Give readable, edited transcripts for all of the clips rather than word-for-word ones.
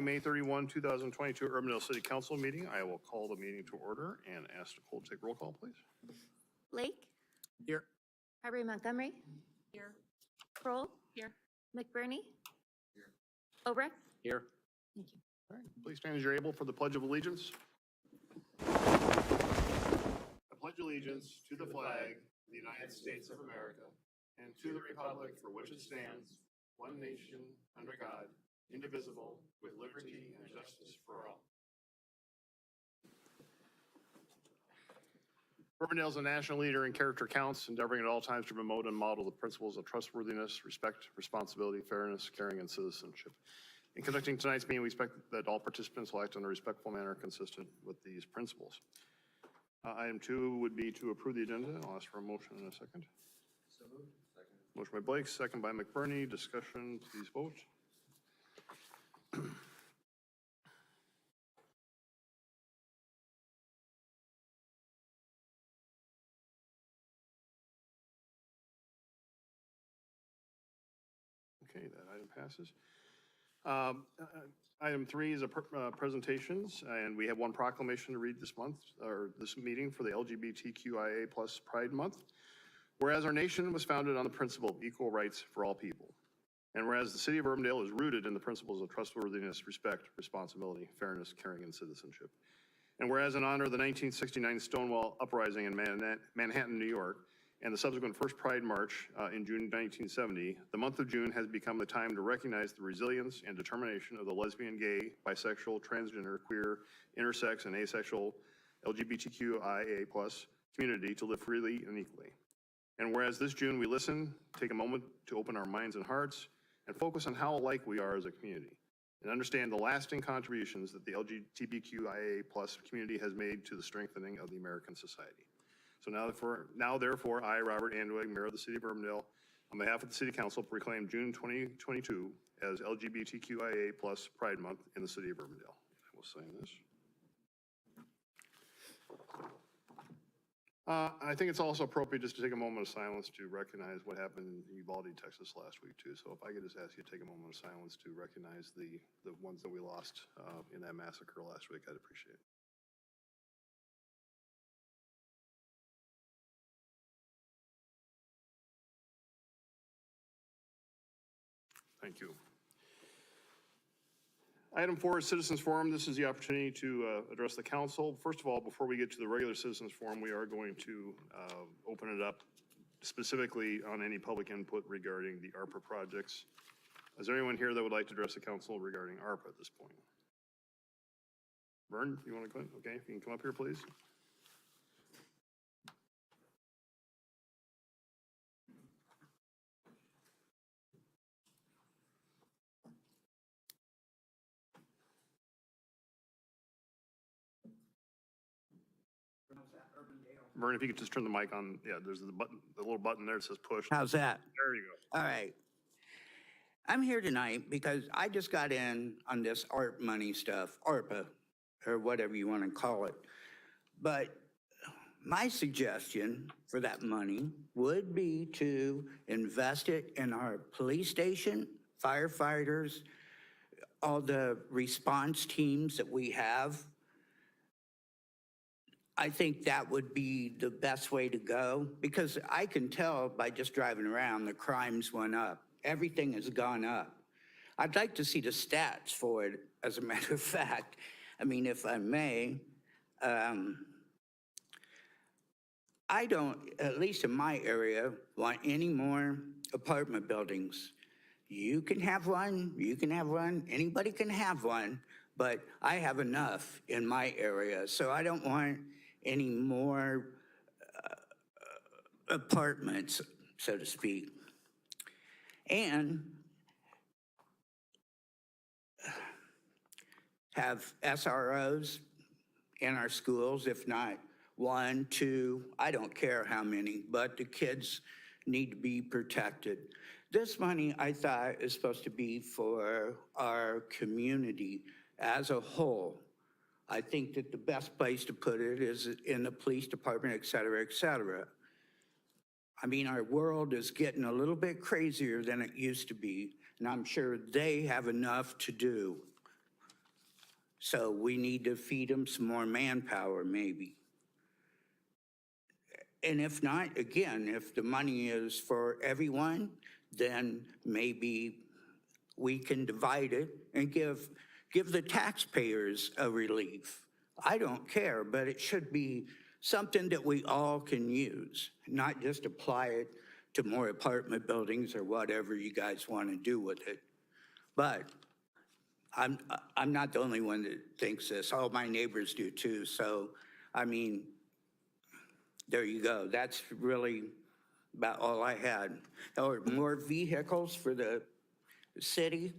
May 31, 2022 Urbandale City Council meeting. I will call the meeting to order and ask Nicole to take roll call, please. Lake, Here. Aubrey Montgomery, Here. Kroll, Here. McBurney, Obrecht. Here. Thank you. All right, please stand as you're able for the Pledge of Allegiance. I pledge allegiance to the flag of the United States of America and to the republic for which it stands, one nation, under God, indivisible, with liberty and justice for all. Urbandale is a national leader in character counts, endeavoring at all times to promote and model the principles of trustworthiness, respect, responsibility, fairness, caring, and citizenship. In conducting tonight's meeting, we expect that all participants will act in a respectful manner consistent with these principles. Item 2 would be to approve the agenda. I'll ask for a motion in a second. So moved. Second. Motion by Blake, second by McBurney. Discussion, please vote. Okay, that item passes. Item 3 is presentations, and we have one proclamation to read this month, or this meeting for the LGBTQIA+ Pride Month. Whereas our nation was founded on the principle of equal rights for all people, and whereas the city of Urbandale is rooted in the principles of trustworthiness, respect, responsibility, fairness, caring, and citizenship. And whereas in honor of the 1969 Stonewall Uprising in Manhattan, New York, and the subsequent first Pride March in June 1970, the month of June has become the time to recognize the resilience and determination of the lesbian, gay, bisexual, transgender, queer, intersex, and asexual LGBTQIA+ community to live freely and equally. And whereas this June we listen, take a moment to open our minds and hearts, and focus on how alike we are as a community, and understand the lasting contributions that the LGBTQIA+ community has made to the strengthening of the American society. So now therefore, I, Robert Andweg, Mayor of the City of Urbandale, on behalf of the City Council, proclaim June 2022 as LGBTQIA+ Pride Month in the City of Urbandale. I will sign this. I think it's also appropriate just to take a moment of silence to recognize what happened in Uvalde, Texas last week too. So if I could just ask you to take a moment of silence to recognize the ones that we lost in that massacre last week, I'd appreciate it. Thank you. Item 4 is Citizens Forum. This is the opportunity to address the council. First of all, before we get to the regular Citizens Forum, we are going to open it up specifically on any public input regarding the ARPA projects. Is there anyone here that would like to address the council regarding ARPA at this point? Vern, you want to come in? Okay, if you can come up here, please. Vern, if you could just turn the mic on. Yeah, there's the button, the little button there that says push. How's that? There you go. All right. I'm here tonight because I just got in on this ARP money stuff, ARPA, or whatever you want to call it. But my suggestion for that money would be to invest it in our police station, firefighters, all the response teams that we have. I think that would be the best way to go, because I can tell by just driving around, the crimes went up. Everything has gone up. I'd like to see the stats for it, as a matter of fact. I mean, if I may, I don't, at least in my area, want any more apartment buildings. You can have one, anybody can have one, but I have enough in my area, so I don't want any more apartments, so to speak. And have SROs in our schools, if not 1, 2, I don't care how many, but the kids need to be protected. This money, I thought, is supposed to be for our community as a whole. I think that the best place to put it is in the police department, et cetera, et cetera. I mean, our world is getting a little bit crazier than it used to be, and I'm sure they have enough to do. So we need to feed them some more manpower, maybe. And if not, again, if the money is for everyone, then maybe we can divide it and give the taxpayers a relief. I don't care, but it should be something that we all can use, not just apply it to more apartment buildings or whatever you guys want to do with it. But I'm not the only one that thinks this. All my neighbors do too. So, I mean, there you go. That's really about all I had. Or more vehicles for the city,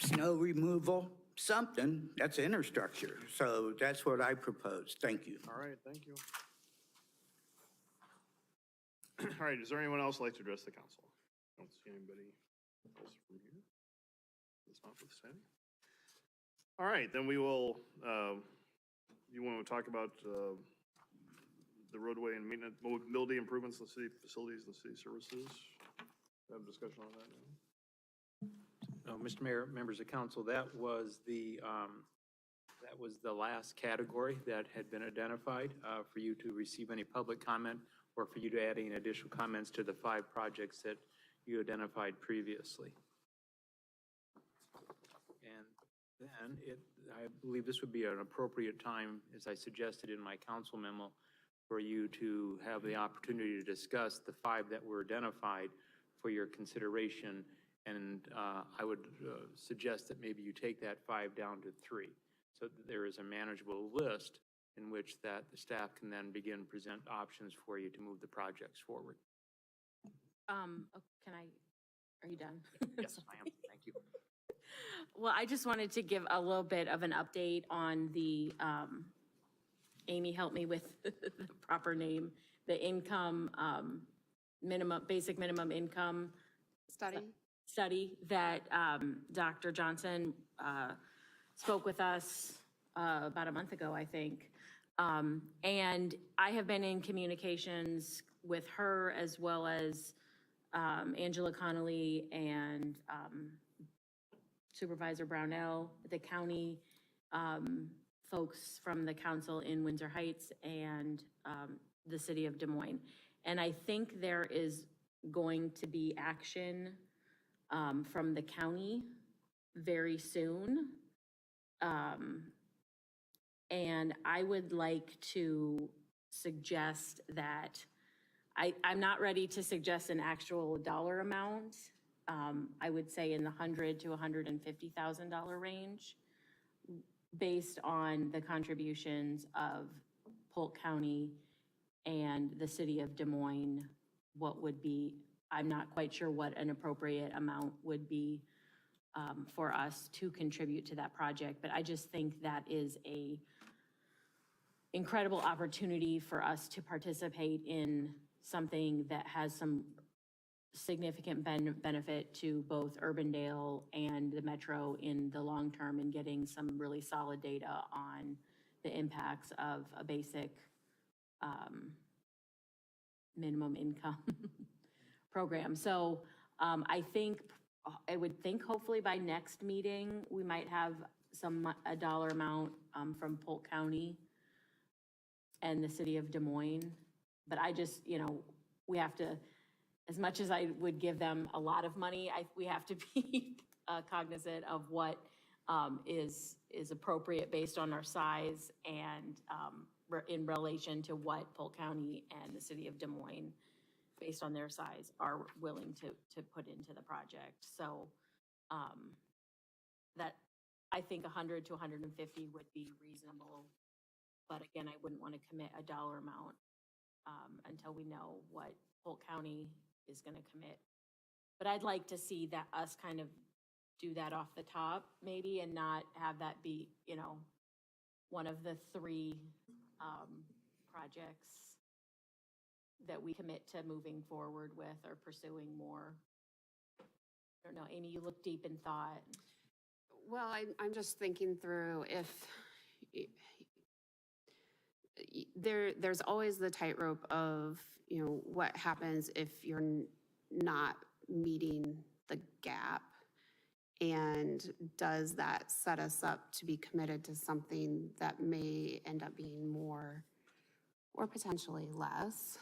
snow removal, something. That's infrastructure. So that's what I propose. Thank you. All right, thank you. All right, is there anyone else like to address the council? I don't see anybody else from here. That's notwithstanding. All right, then we will, you want to talk about the roadway and maintenance, mobility improvements in the city facilities and city services? Have a discussion on that now. Mr. Mayor, members of council, that was the last category that had been identified for you to receive any public comment or for you to add any additional comments to the 5 projects that you identified previously. And then I believe this would be an appropriate time, as I suggested in my council memo, for you to have the opportunity to discuss the 5 that were identified for your consideration. And I would suggest that maybe you take that 5 down to 3, so that there is a manageable list in which that the staff can then begin present options for you to move the projects forward. Are you done? Yes, I am. Thank you. Well, I just wanted to give a little bit of an update on the, Amy helped me with the proper name, the income, basic minimum income study that Dr. Johnson spoke with us about a month ago, I think. And I have been in communications with her as well as Angela Connolly and Supervisor Brownell, the county folks from the council in Windsor Heights and the city of Des Moines. And I think there is going to be action from the county very soon. And I would like to suggest that, I'm not ready to suggest an actual dollar amount. I would say in the $100,000 to $150,000 range, based on the contributions of Polk County and the city of Des Moines. What would be, I'm not quite sure what an appropriate amount would be for us to contribute to that project, but I just think that is a incredible opportunity for us to participate in something that has some significant benefit to both Urbandale and the Metro in the long term, and getting some really solid data on the impacts of a basic minimum income program. So I would think hopefully by next meeting, we might have a dollar amount from Polk County and the city of Des Moines. But I just, we have to, as much as I would give them a lot of money, we have to be cognizant of what is appropriate based on our size and in relation to what Polk County and the city of Des Moines, based on their size, are willing to put into the project. So that, I think 100 to 150 would be reasonable. But again, I wouldn't want to commit a dollar amount until we know what Polk County is going to commit. But I'd like to see that us kind of do that off the top maybe, and not have that be, one of the 3 projects that we commit to moving forward with or pursuing more. I don't know, Amy, you look deep in thought. Well, I'm just thinking through if there's always the tightrope of, what happens if you're not meeting the gap. And does that set us up to be committed to something that may end up being more or potentially less?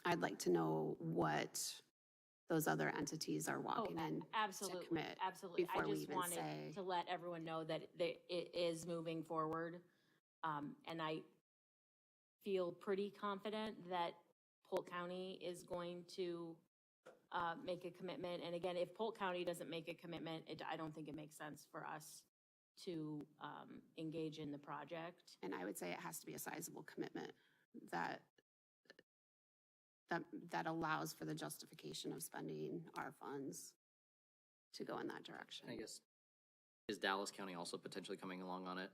I'd like to know what those other entities are walking in to Absolutely, commit absolutely. I before we just even wanted say. to let everyone know that it is moving forward. And I feel pretty confident that Polk County is going to make a commitment. And again, if Polk County doesn't make a commitment, I don't think it makes sense for us to engage in the project. And I would say it has to be a sizable commitment that allows for the justification of spending our funds to go in that direction. I guess, is Dallas County also potentially coming along on it?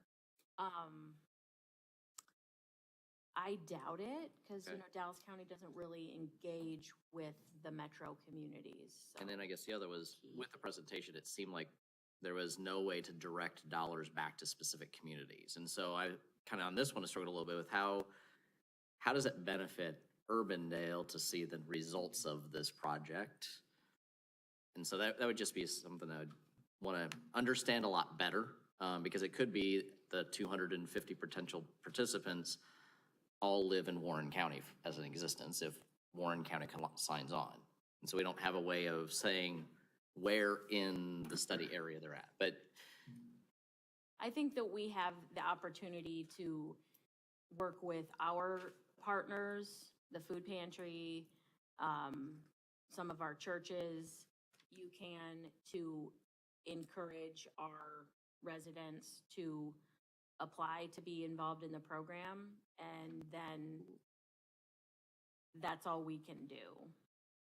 I doubt it, because, Okay. Dallas County doesn't really engage with the metro communities, so. And then I guess the other was, with the presentation, it seemed like there was no way to direct dollars back to specific communities. And so I kind of, on this one, I struggled a little bit with how does it benefit Urbandale to see the results of this project? And so that would just be something I would want to understand a lot better, because it could be the 250 potential participants all live in Warren County as an existence if Warren County signs on. And so we don't have a way of saying where in the study area they're at. But I think that we have the opportunity to work with our partners, the food pantry, some of our churches. You can, to encourage our residents to apply to be involved in the program, and then that's all we can do,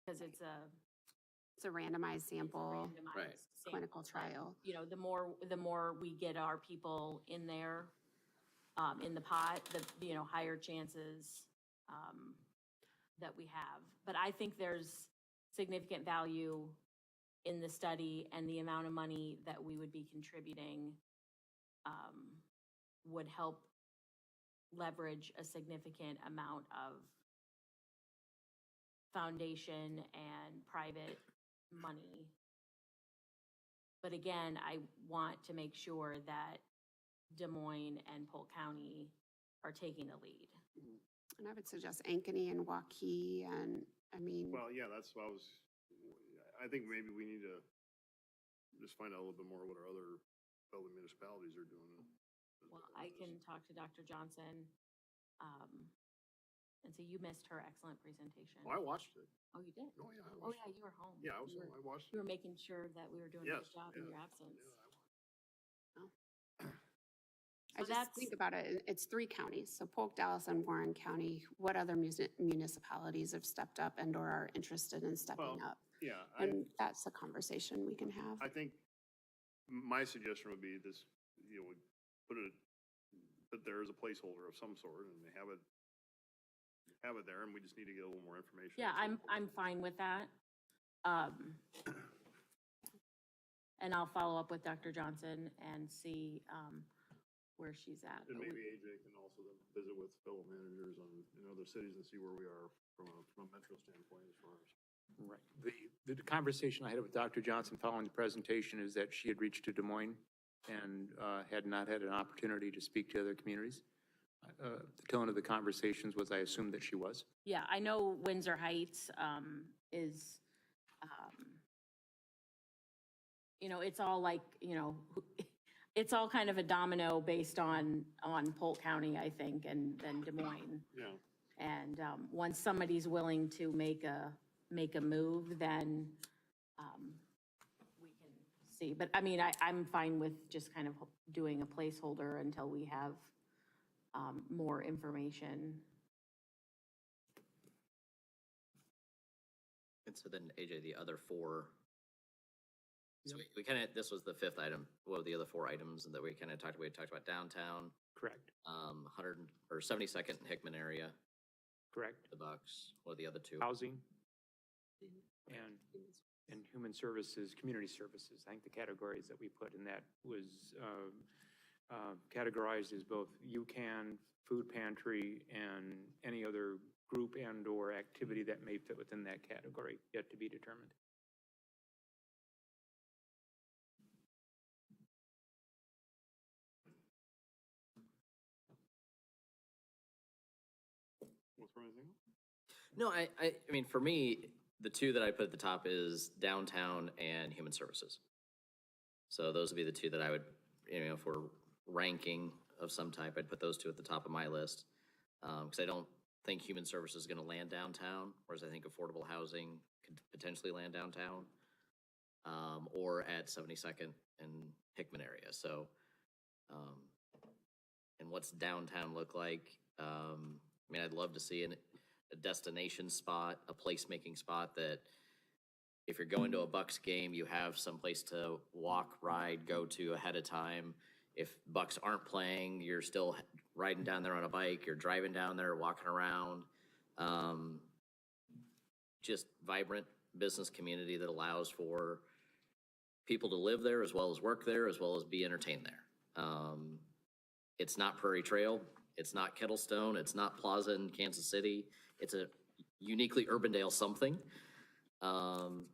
because it's a randomized sample, randomized Right. sample. clinical trial. The more we get our people in there, in the pot, the, higher chances, that we have. But I think there's significant value in the study, and the amount of money that we would be contributing, would help leverage a significant amount of foundation and private money. But again, I want to make sure that Des Moines and Polk County are taking the lead. And I would suggest Ankeny and Waukee and, Well, yeah, that's what I think maybe we need to just find out a little bit more what our other fellow municipalities are doing. Well, I can talk to Dr. Johnson, and so you missed her excellent presentation. Oh, I watched it. Oh, you did? Oh, yeah, I Oh, watched yeah, it. you were home. Yeah, You I watched You it. were making sure that we were doing a Yes, good job in yeah, your absence. I So just that's- think about it, it's 3 counties, so Polk, Dallas, and Warren County. What other municipalities have stepped up and or are interested in stepping Well, up? Yeah, And that's a conversation we can have. I think my suggestion would be this, we put there as a placeholder of some sort and they have it there, and we just need to get a little more information. Yeah, I'm fine with that. And I'll follow up with Dr. Johnson and see, where she's at. And But we- maybe AJ can also then visit with fellow managers in other cities and see where we are from a metro standpoint as far as. Right. The conversation I had with Dr. Johnson following the presentation is that she had reached to Des Moines and had not had an opportunity to speak to other communities. The tone of the conversations was, I assumed that she was. Yeah, I know Windsor Heights, is, it's all like, it's all kind of a domino based on Polk County, I think, and then Des Moines. Yeah. And once somebody's willing to make a move, then we can see. But I mean, I'm fine with just kind of doing a placeholder until we have more information. And so then, AJ, the other 4, so we kind of, this was the 5th item. What were the other 4 items that we kind of talked about? We talked about downtown, Correct, 72nd and Hickman area, correct. the Bucks. What are the other 2? Housing and human services, community services. I think the categories that we put in that was categorized as both UCAN, food pantry, and any other group and/or activity that may fit within that category, yet to be determined. from anything? No, I mean, for me, the two that I put at the top is downtown and human services. So those would be the two that I would, if we're ranking of some type, I'd put those two at the top of my list. Because I don't think human services is going to land downtown, whereas I think affordable housing could potentially land downtown, or at 72nd and Hickman area. So, and what's downtown look like? I mean, I'd love to see a destination spot, a placemaking spot that if you're going to a Bucks game, you have some place to walk, ride, go to ahead of time. If Bucks aren't playing, you're still riding down there on a bike, you're driving down there, walking around. Just vibrant business community that allows for people to live there as well as work there, as well as be entertained there. It's not Prairie Trail, it's not Kettlestone, it's not Plaza in Kansas City. It's a uniquely Urbandale something. Kind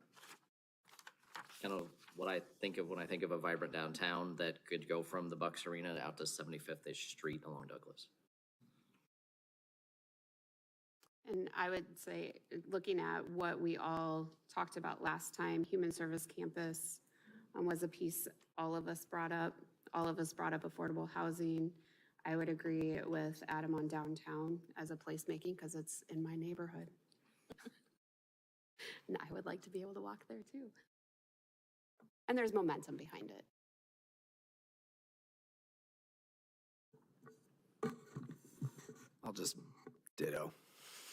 of what I think of when I think of a vibrant downtown that could go from the Bucks Arena out to 75th-ish Street along Douglas. And I would say, looking at what we all talked about last time, Human Service Campus was a piece all of us brought up. All of us brought up affordable housing. I would agree with Adam on downtown as a placemaking because it's in my neighborhood. And I would like to be able to walk there too. And there's momentum behind it. I'll just ditto.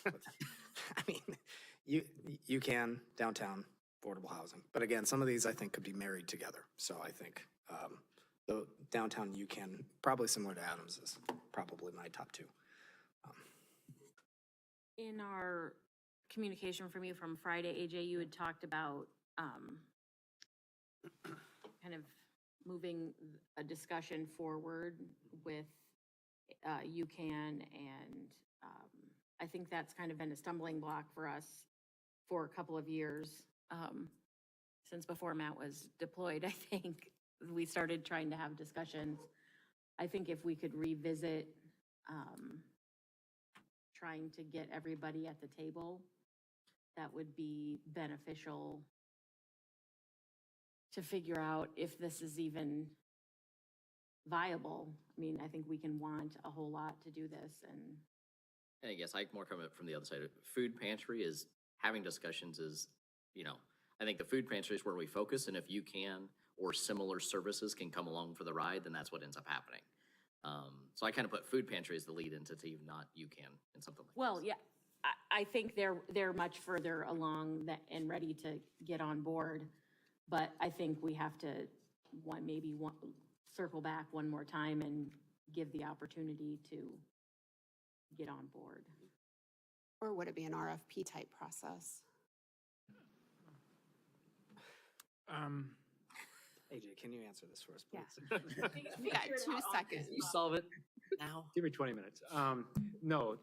I mean, you can downtown affordable housing, but again, some of these I think could be married together. So I think the downtown you can, probably similar to Adams, is probably my top two. In our communication from you from Friday, AJ, you had talked about kind of moving a discussion forward with UCAN, and I think that's kind of been a stumbling block for us for a couple of years. Since before Matt was deployed, I think we started trying to have discussions. I think if we could revisit trying to get everybody at the table, that would be beneficial to figure out if this is even viable. I mean, I think we can want a whole lot to do this, and I guess I more come from the other side. Food pantry is having discussions is, I think the food pantry is where we focus, and if you can or similar services can come along for the ride, then that's what ends up happening. So I kind of put food pantry as the lead entity, not you can, in something like well, this. yeah, I think they're much further along and ready to get on board, but I think we have to circle back one more time and give the opportunity to get on board. Or would it be an RFP type process? AJ, can you answer this for us, Yeah. please? We got 2 seconds. You solve it now. Give me 20 minutes. No,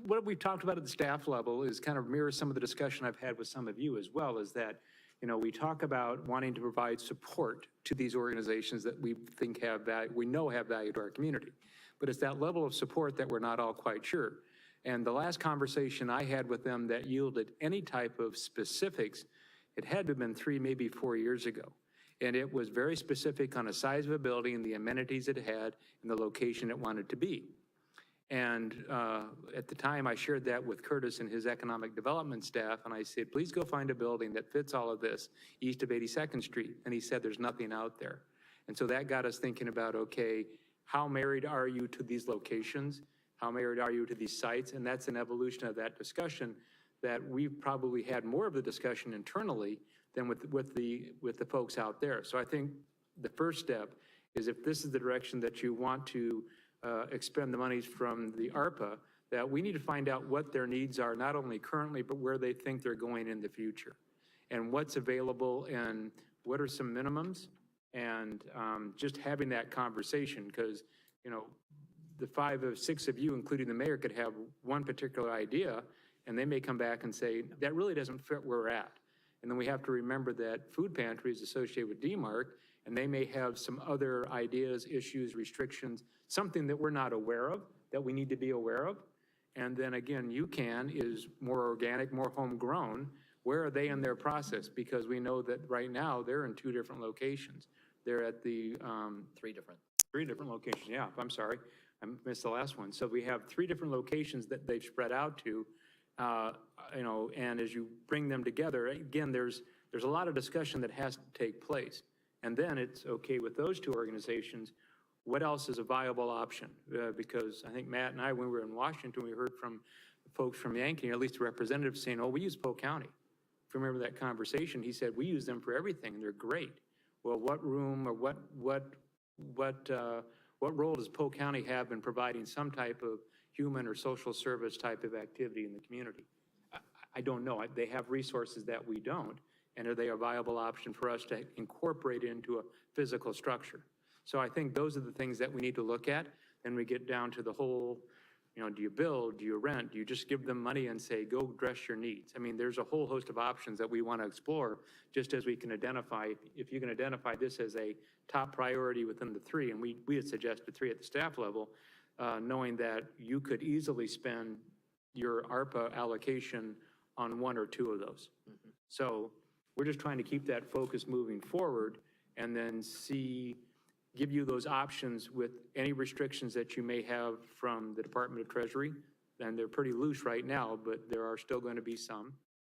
what we've talked about at the staff level is kind of mirrors some of the discussion I've had with some of you as well, is that, we talk about wanting to provide support to these organizations that we think have value, we know have value to our community. But it's that level of support that we're not all quite sure. And the last conversation I had with them that yielded any type of specifics, it had to have been 3, maybe 4 years ago. And it was very specific on the size of a building, the amenities it had, and the location it wanted to be. And at the time, I shared that with Curtis and his economic development staff, and I said, please go find a building that fits all of this east of 82nd Street. And he said, there's nothing out there. And so that got us thinking about, okay, how married are you to these locations? How married are you to these sites? And that's an evolution of that discussion that we've probably had more of the discussion internally than with the folks out there. So I think the first step is, if this is the direction that you want to expend the monies from the ARPA, that we need to find out what their needs are, not only currently, but where they think they're going in the future, and what's available, and what are some minimums, and just having that conversation, because, the 5 or 6 of you, including the mayor, could have one particular idea, and they may come back and say, that really doesn't fit where we're at. And then we have to remember that food pantry is associated with DMARC, and they may have some other ideas, issues, restrictions, something that we're not aware of, that we need to be aware of. And then again, UCAN is more organic, more homegrown. Where are they in their process? Because we know that right now, they're in 2 different locations. They're at the, 3 different. 3 different locations, yeah, I'm sorry. I missed the last one. So we have 3 different locations that they've spread out to, you know, and as you bring them together, again, there's a lot of discussion that has to take place. And then it's okay with those 2 organizations, what else is a viable option? Because I think Matt and I, when we were in Washington, we heard from folks from Yankee, or at least a representative saying, oh, we use Polk County. If you remember that conversation, he said, we use them for everything, and they're great. Well, what room or what role does Polk County have in providing some type of human or social service type of activity in the community? I don't know. They have resources that we don't, and are they a viable option for us to incorporate into a physical structure? So I think those are the things that we need to look at. Then we get down to the whole, you know, do you build, do you rent, do you just give them money and say, go address your needs? I mean, there's a whole host of options that we want to explore, just as we can identify, if you can identify this as a top priority within the 3, and we had suggested 3 at the staff level, knowing that you could easily spend your ARPA allocation on 1 or 2 of those. So we're just trying to keep that focus moving forward and then give you those options with any restrictions that you may have from the Department of Treasury. And they're pretty loose right now, but there are still going to be some.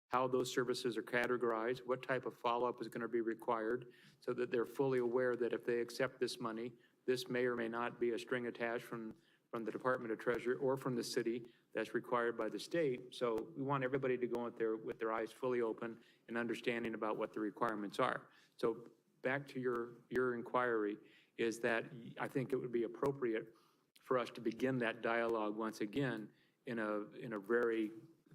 How those services are categorized, what type of follow-up is going to be required, so that they're fully aware that if they accept this money, this may or may not be a string attached from the Department of Treasury or from the city that's required by the state. So we want everybody to go with their eyes fully open and understanding about what the requirements are. So back to your inquiry, is that I think it would be appropriate for us to begin that dialogue once again in a very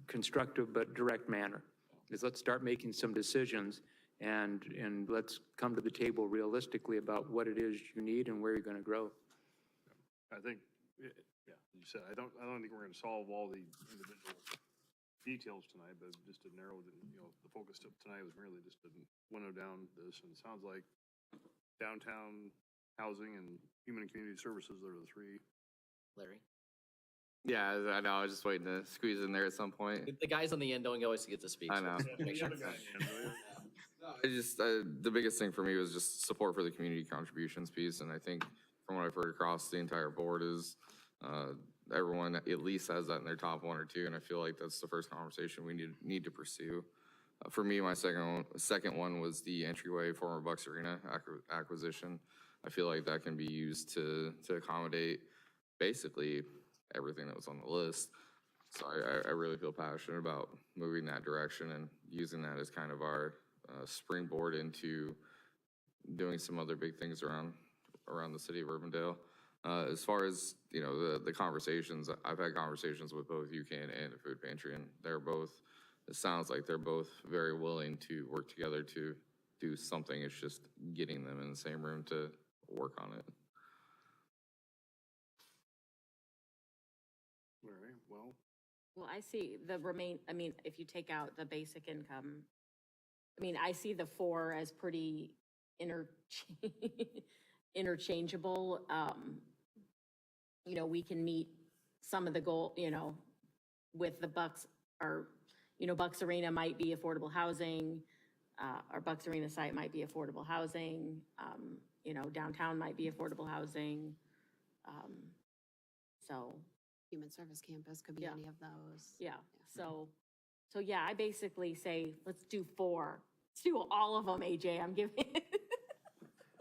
constructive but direct manner. Is let's start making some decisions and let's come to the table realistically about what it is you need and where you're going to grow. I think, yeah, you said, I don't think we're going to solve all the individual details tonight, but just to narrow the, you know, the focus tonight was merely just to winnow down this, and it sounds like downtown housing and human and community services are the 3. Larry? Yeah, I know. I was just waiting to squeeze in there at some point. The guys on the end don't always get to speak. I so know. make sure- I just the biggest thing for me was just support for the community contributions piece, and I think from what I've heard across the entire board is everyone at least has that in their top 1 or 2, and I feel like that's the first conversation we need to pursue. For me, my second one was the entryway former Bucks Arena acquisition. I feel like that can be used to accommodate basically everything that was on the list. So I really feel passionate about moving that direction and using that as kind of our springboard into doing some other big things around the city of Urbandale. As far as, you know, the conversations, I've had conversations with both UCAN and the food pantry, and it sounds like they're both very willing to work together to do something. It's just getting them in the same room to work on it. All right, well, Well, I see I mean, if you take out the basic income, I mean, I see the 4 as pretty interchangeable. You know, we can meet some of the goal, you know, with the Bucks, or, you know, Bucks Arena might be affordable housing, our Bucks Arena site might be affordable housing, you know, downtown might be affordable housing. So, Human Service Campus could be Yeah. any of those. yeah, so yeah, I basically say, let's do 4. Let's do all of them, AJ, I'm giving.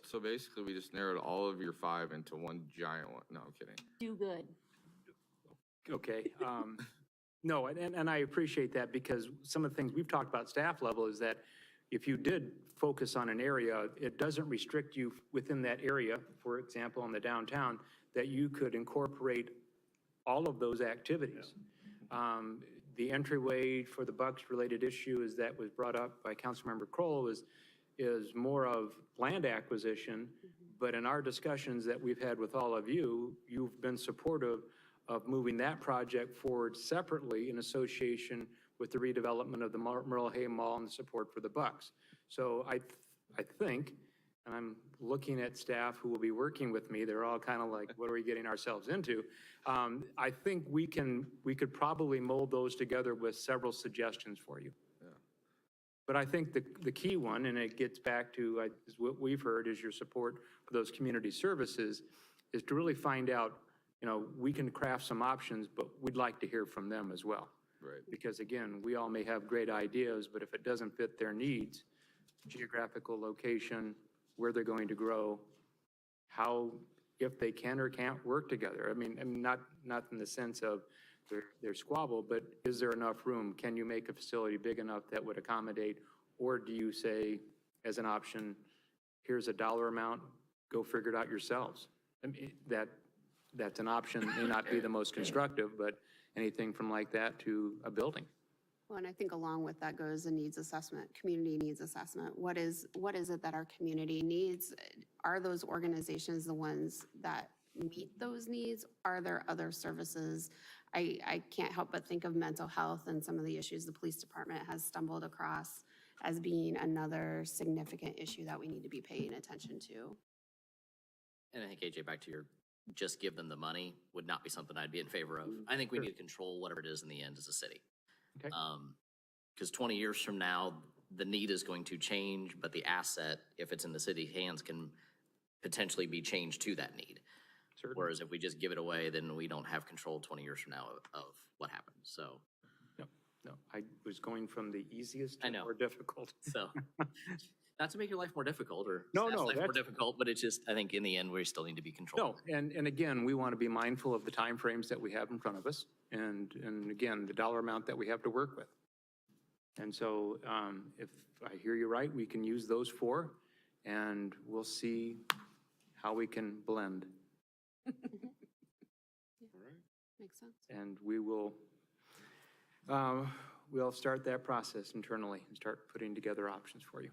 So basically, we just narrowed all of your 5 into one giant one. No, I'm kidding. Do good. Okay. No, and I appreciate that, because some of the things we've talked about staff level is that if you did focus on an area, it doesn't restrict you within that area, for example, in the downtown, that you could incorporate all of those activities. The entryway for the Bucks-related issue is that was brought up by Councilmember Kroll is more of land acquisition, but in our discussions that we've had with all of you, you've been supportive of moving that project forward separately in association with the redevelopment of the Merle Hay Mall and the support for the Bucks. So I think, and I'm looking at staff who will be working with me, they're all kind of like, what are we getting ourselves into? I think we could probably mold those together with several suggestions for you. But I think the key one, and it gets back to is what we've heard, is your support for those community services, is to really find out, we can craft some options, but we'd like to hear from them as well. Right. Because again, we all may have great ideas, but if it doesn't fit their needs, geographical location, where they're going to grow, how, if they can or can't work together. I mean not in the sense of their squabble, but is there enough room? Can you make a facility big enough that would accommodate? Or do you say, as an option, here's a dollar amount, go figure it out yourselves? I mean, that's an option, may not be the most constructive, but anything from like that to a building. Well, and I think along with that goes a needs assessment, community needs assessment. What is it that our community needs? Are those organizations the ones that meet those needs? Are there other services? I can't help but think of mental health and some of the issues the police department has stumbled across as being another significant issue that we need to be paying attention to. And I think, AJ, back to your just give them the money would not be something I'd be in favor of. I think we need to control whatever it is in the end as a city. Okay. Because 20 years from now, the need is going to change, but the asset, if it's in the city's hands, can potentially be changed to that need. Certainly. Whereas if we just give it away, then we don't have control 20 years from now of what happens. So, No, I was going from the easiest I to know. more difficult. so not to make your life more difficult or No, staff's no, life more that's- difficult, but it's just, I think in the end, we still need to be controlled. No, and again, we want to be mindful of the timeframes that we have in front of us, and again, the dollar amount that we have to work with. And so if I hear you right, we can use those four, and we'll see how we can blend. Makes sense. And we will, we'll start that process internally and start putting together options for you.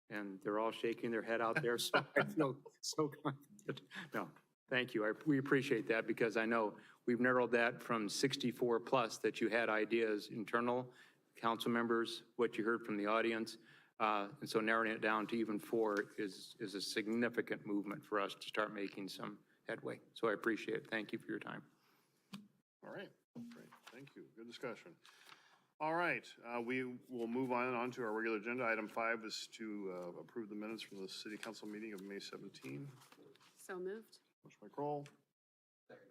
And they're all shaking their head out there, so I feel so confident. No, thank you. We appreciate that, because I know we've narrowed that from 64 plus that you had ideas, internal council members, what you heard from the audience. And so narrowing it down to even 4 is a significant movement for us to start making some headway. So I appreciate it. Thank you for your time. All right, great, thank you, good discussion. All right, we will move on to our regular agenda. Item 5 is to approve the minutes from the city council meeting of May 17. So moved. Motion by Kroll.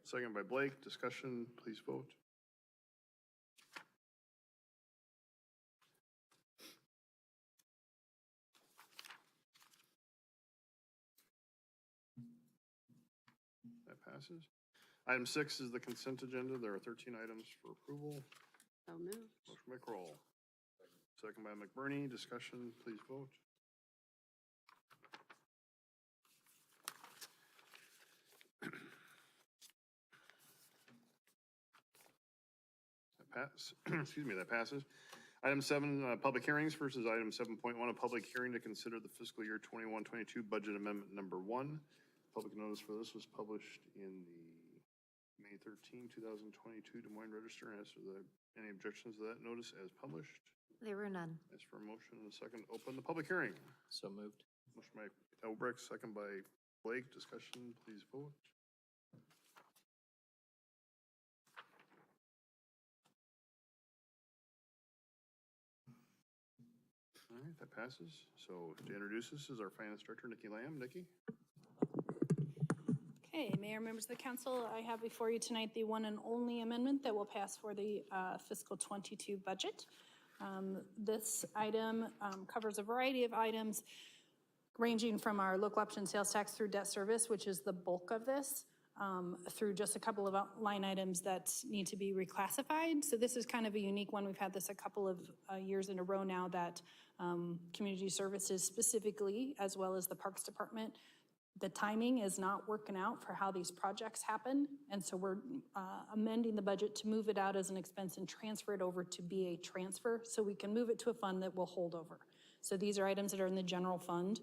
Second by Blake. Discussion, please vote. That passes. Item 6 is the consent agenda. There are 13 items for approval. So moved. Motion by Kroll. Second by McBurney. Discussion, please vote. That passes. Item 7, public hearings versus item 7.1, a public hearing to consider the fiscal year 21-22 budget amendment number 1. Public notice for this was published in the May 13, 2022 Des Moines Register. As for any objections to that notice as published? There were none. As for a motion and a second, open the public hearing. So moved. Motion by Elbrecht, second by Blake. Discussion, please vote. All right, that passes. So to introduce this is our finance director, Nikki Lamb. Nikki? Okay, Mayor, members of the council, I have before you tonight the one and only amendment that will pass for the fiscal 22 budget. This item covers a variety of items ranging from our local option sales tax through debt service, which is the bulk of this, through just a couple of line items that need to be reclassified. So this is kind of a unique one. We've had this a couple of years in a row now that community services specifically, as well as the Parks Department, the timing is not working out for how these projects happen. And so we're amending the budget to move it out as an expense and transfer it over to be a transfer so we can move it to a fund that will hold over. So these are items that are in the general fund.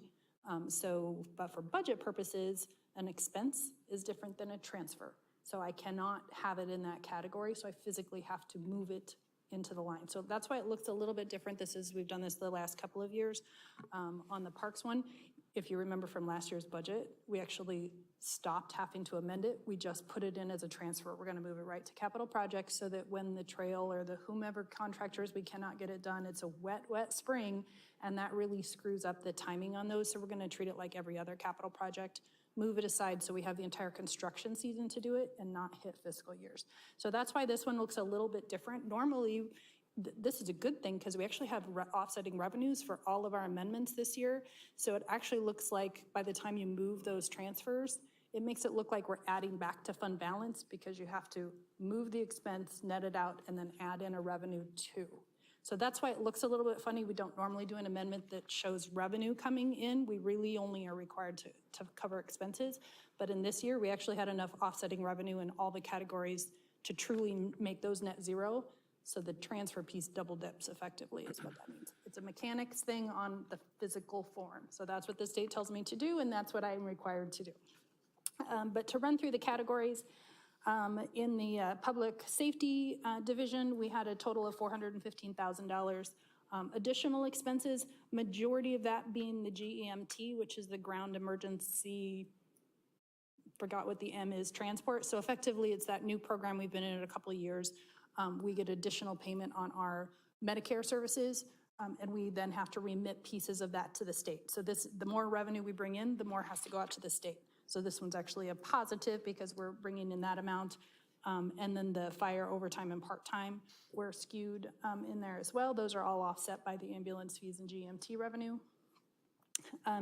But for budget purposes, an expense is different than a transfer. So I cannot have it in that category. So I physically have to move it into the line. So that's why it looks a little bit different. We've done this the last couple of years. On the parks one, if you remember from last year's budget, we actually stopped having to amend it. We just put it in as a transfer. We're gonna move it right to capital projects so that when the trail or the whomever contractors, we cannot get it done, it's a wet, wet spring, and that really screws up the timing on those. So we're gonna treat it like every other capital project, move it aside so we have the entire construction season to do it and not hit fiscal years. So that's why this one looks a little bit different. Normally, this is a good thing because we actually have offsetting revenues for all of our amendments this year. So it actually looks like by the time you move those transfers, it makes it look like we're adding back to fund balance because you have to move the expense, net it out, and then add in a revenue too. So that's why it looks a little bit funny. We don't normally do an amendment that shows revenue coming in. We really only are required to cover expenses. But in this year, we actually had enough offsetting revenue in all the categories to truly make those net zero. So the transfer piece double dips effectively is what that means. It's a mechanics thing on the physical form. So that's what the state tells me to do, and that's what I'm required to do. But to run through the categories, in the public safety division, we had a total of $415,000. Additional expenses, majority of that being the GEMT, which is the ground emergency, forgot what the M is, transport. So effectively, it's that new program we've been in a couple of years. We get additional payment on our Medicare services, and we then have to remit pieces of that to the state. So the more revenue we bring in, the more has to go out to the state. So this one's actually a positive because we're bringing in that amount. And then the fire overtime and part-time were skewed in there as well. Those are all offset by the ambulance fees and GMT revenue.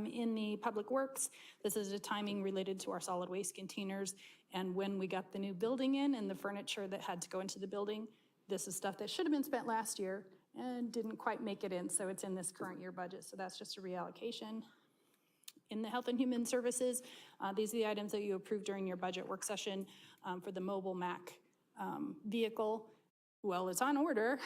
In the public works, this is a timing related to our solid waste containers. And when we got the new building in and the furniture that had to go into the building, this is stuff that should have been spent last year and didn't quite make it in. So it's in this current year budget. So that's just a reallocation. In the Health and Human Services, these are the items that you approved during your budget work session for the mobile Mac vehicle. Well, it's on order,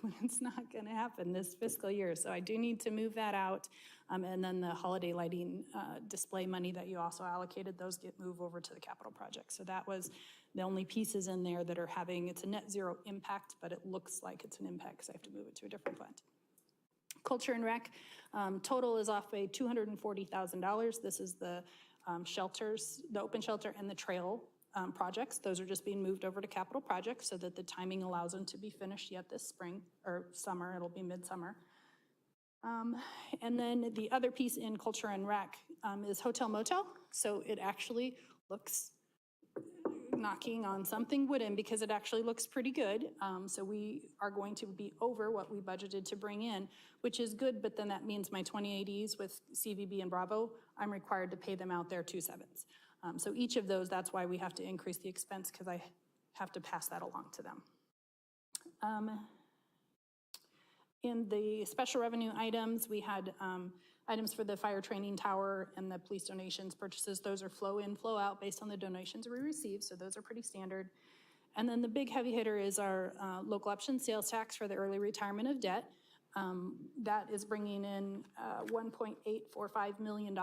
but it's not gonna happen this fiscal year. So I do need to move that out. And then the holiday lighting display money that you also allocated, those get moved over to the capital project. So that was the only pieces in there that are it's a net zero impact, but it looks like it's an impact because I have to move it to a different fund. Culture and Rec, total is off by $240,000. This is the shelters, the open shelter and the trail projects. Those are just being moved over to capital projects so that the timing allows them to be finished yet this spring or summer. It'll be midsummer. And then the other piece in Culture and Rec is Hotel Motel. So it actually looks knocking on something wooden because it actually looks pretty good. So we are going to be over what we budgeted to bring in, which is good, but then that means my 2080s with CVB and Bravo, I'm required to pay them out their 2/7. So each of those, that's why we have to increase the expense because I have to pass that along to them. In the special revenue items, we had items for the fire training tower and the police donations purchases. Those are flow in, flow out based on the donations we receive, so those are pretty standard. And then the big heavy hitter is our local option sales tax for the early retirement of debt. That is bringing in $1.845 million.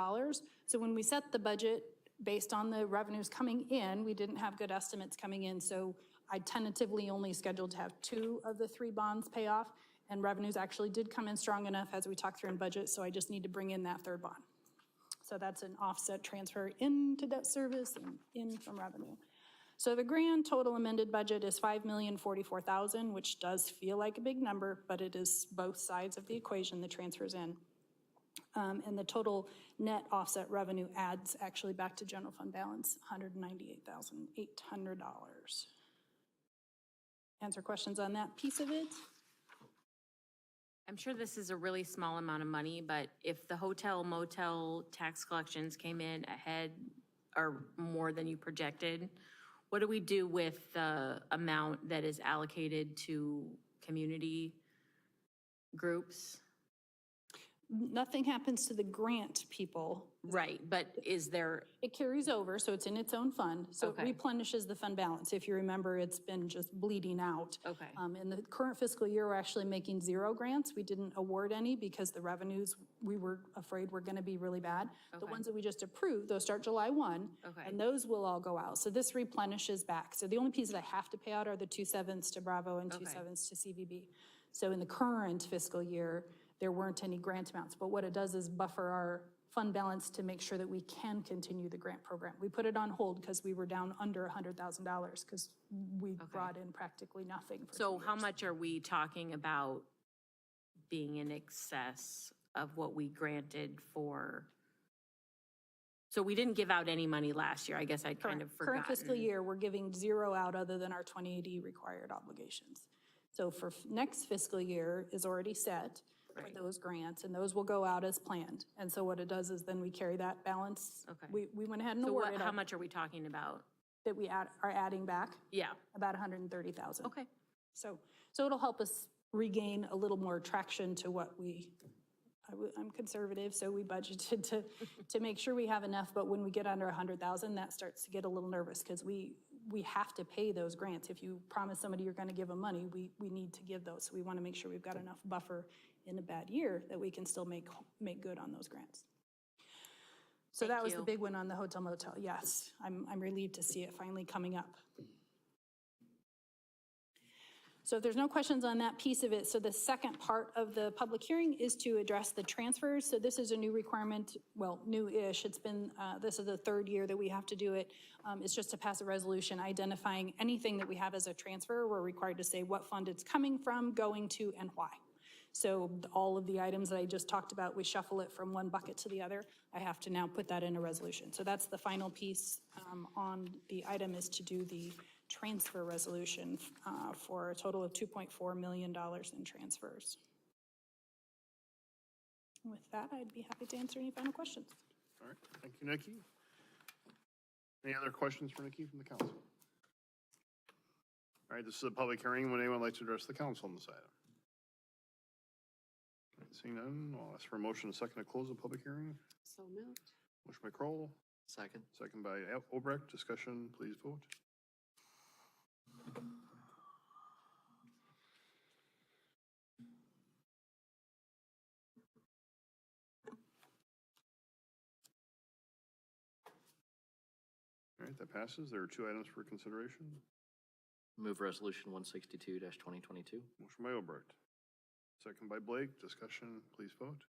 So when we set the budget based on the revenues coming in, we didn't have good estimates coming in, so I tentatively only scheduled to have 2 of the 3 bonds pay off. And revenues actually did come in strong enough as we talked through in budget, so I just need to bring in that 3rd bond. So that's an offset transfer into debt service and in from revenue. So the grand total amended budget is $5,044,000, which does feel like a big number, but it is both sides of the equation, the transfers in. And the total net offset revenue adds actually back to general fund balance, $198,800. Answer questions on that piece of it? I'm sure this is a really small amount of money, but if the hotel motel tax collections came in ahead or more than you projected, what do we do with the amount that is allocated to community groups? Nothing happens to the grant people. Right, but is there, It carries over, so it's in its own fund. So it Okay. replenishes the fund balance. If you remember, it's been just bleeding out. Okay. In the current fiscal year, we're actually making 0 grants. We didn't award any because the revenues, we were afraid were going to be really bad. The Okay. ones that we just approved, those start July 1. Okay. And those will all go out. So this replenishes back. So the only pieces I have to pay out are the 2/7 to Bravo and 2/7 to CVB. So in the current fiscal year, there weren't any grant amounts. But what it does is buffer our fund balance to make sure that we can continue the grant program. We put it on hold because we were down under $100,000 because we brought in practically nothing. For so 2 how years. much are we talking about being in excess of what we granted for? So we didn't give out any money last year. I guess I'd kind of forgotten. Current fiscal year, we're giving 0 out other than our 2080 required obligations. So for next fiscal year is already set for Right. those grants, and those will go out as planned. And so what it does is then we carry that balance. Okay. We went ahead and So what, awarded how our- much are we talking about? that we are adding back, Yeah, about 130,000. okay. So it'll help us regain a little more traction to what I'm conservative, so we budgeted to make sure we have enough, but when we get under 100,000, that starts to get a little nervous, because we have to pay those grants. If you promise somebody you're gonna give them money, we need to give those. So we wanna make sure we've got enough buffer in a bad year that we can still make good on those grants. So that Thank was the you. big one on the hotel motel, yes. I'm relieved to see it finally coming up. So if there's no questions on that piece of it, so the second part of the public hearing is to address the transfers. So this is a new requirement, well, new-ish. It's been, this is the 3rd year that we have to do it. It's just to pass a resolution identifying anything that we have as a transfer. We're required to say what fund it's coming from, going to, and why. So all of the items that I just talked about, we shuffle it from one bucket to the other. I have to now put that in a resolution. So that's the final piece on the item, is to do the transfer resolution for a total of $2.4 million in transfers. And with that, I'd be happy to answer any final questions. All right, thank you, Nikki. Any other questions for Nikki from the council? All right, this is a public hearing. Would anyone like to address the council on this item? All right, seeing none, I'll ask for a motion and second to close the public hearing. So moved. Motion by Kroll, Second. second by Obrecht. Discussion, please vote. All right, that passes. There are 2 items for consideration. Move resolution 162-2022. Motion by Obrecht, second by Blake. Discussion, please vote.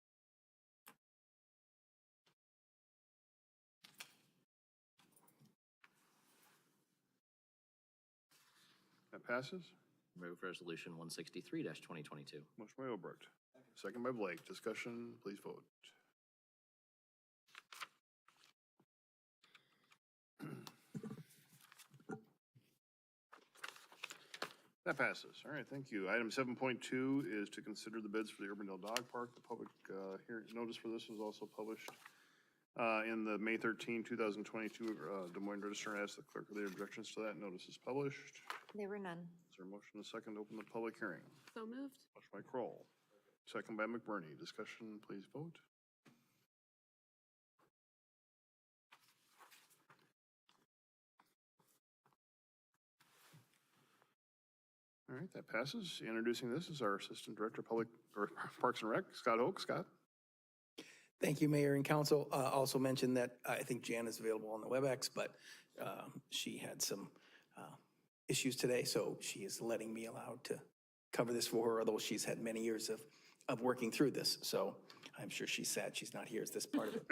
That passes. Move resolution 163-2022. Motion by Obrecht, second by Blake. Discussion, please vote. That passes. All right, thank you. Item 7.2 is to consider the bids for the Urbandale Dog Park. The public hearing notice for this was also published in the May 13, 2022 Des Moines Register. I ask the clerk of the objections to that. Notice is published. There were none. Is there a motion and a second to open the public hearing? So moved. Motion by Kroll, second by McBurney. Discussion, please vote. All right, that passes. Introducing this is our Assistant Director of Parks and Rec, Scott Oak. Scott? Thank you, Mayor and Council. Also mentioned that I think Jan is available on the WebEx, but she had some issues today, so she is letting me allowed to cover this for her, although she's had many years of working through this. So I'm sure she's sad she's not here as this part of it.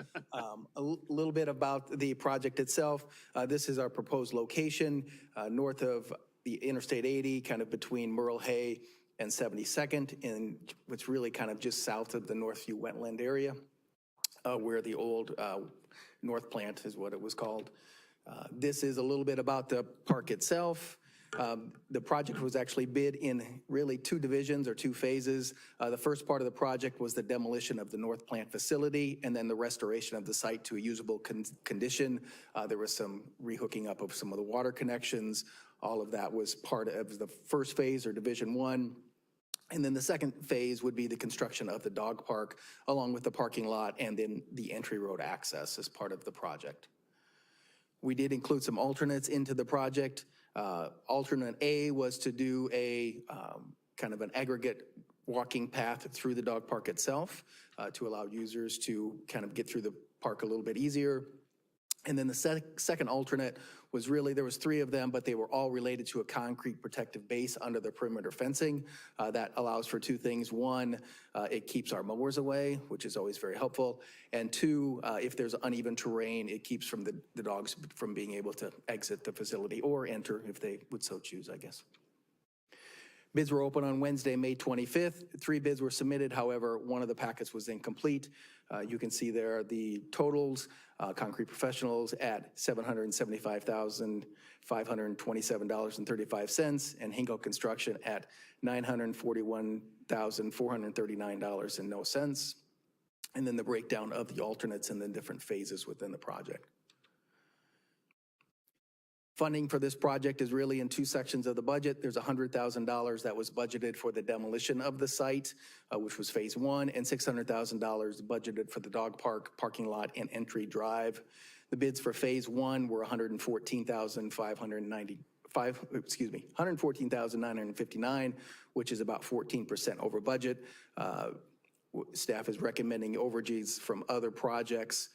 A little bit about the project itself. This is our proposed location north of the Interstate 80, kind of between Merle Hay and 72nd, and what's really kind of just south of the Northview wetland area, where the old North Plant is what it was called. This is a little bit about the park itself. The project was actually bid in really 2 divisions or 2 phases. The first part of the project was the demolition of the North Plant facility and then the restoration of the site to a usable condition. There was some rehooking up of some of the water connections. All of that was part of the first phase or Division 1. And then the second phase would be the construction of the dog park, along with the parking lot and then the entry road access as part of the project. We did include some alternates into the project. Alternate A was to do a kind of an aggregate walking path through the dog park itself to allow users to kind of get through the park a little bit easier. And then the second alternate was really, there was 3 of them, but they were all related to a concrete protective base under the perimeter fencing. That allows for 2 things. 1, it keeps our mowers away, which is always very helpful. And 2, if there's uneven terrain, it keeps from the dogs from being able to exit the facility or enter if they would so choose, I guess. Bids were open on Wednesday, May 25th. 3 bids were submitted. However, one of the packets was incomplete. You can see there the totals. Concrete Professionals at $775,527.35, and Hingo Construction at $941,439.00. And then the breakdown of the alternates and the different phases within the project. Funding for this project is really in 2 sections of the budget. There's $100,000 that was budgeted for the demolition of the site, which was phase 1, and $600,000 budgeted for the dog park, parking lot, and entry drive. The bids for phase 1 were $114,959, which is about 14% over budget. Staff is recommending overages from other projects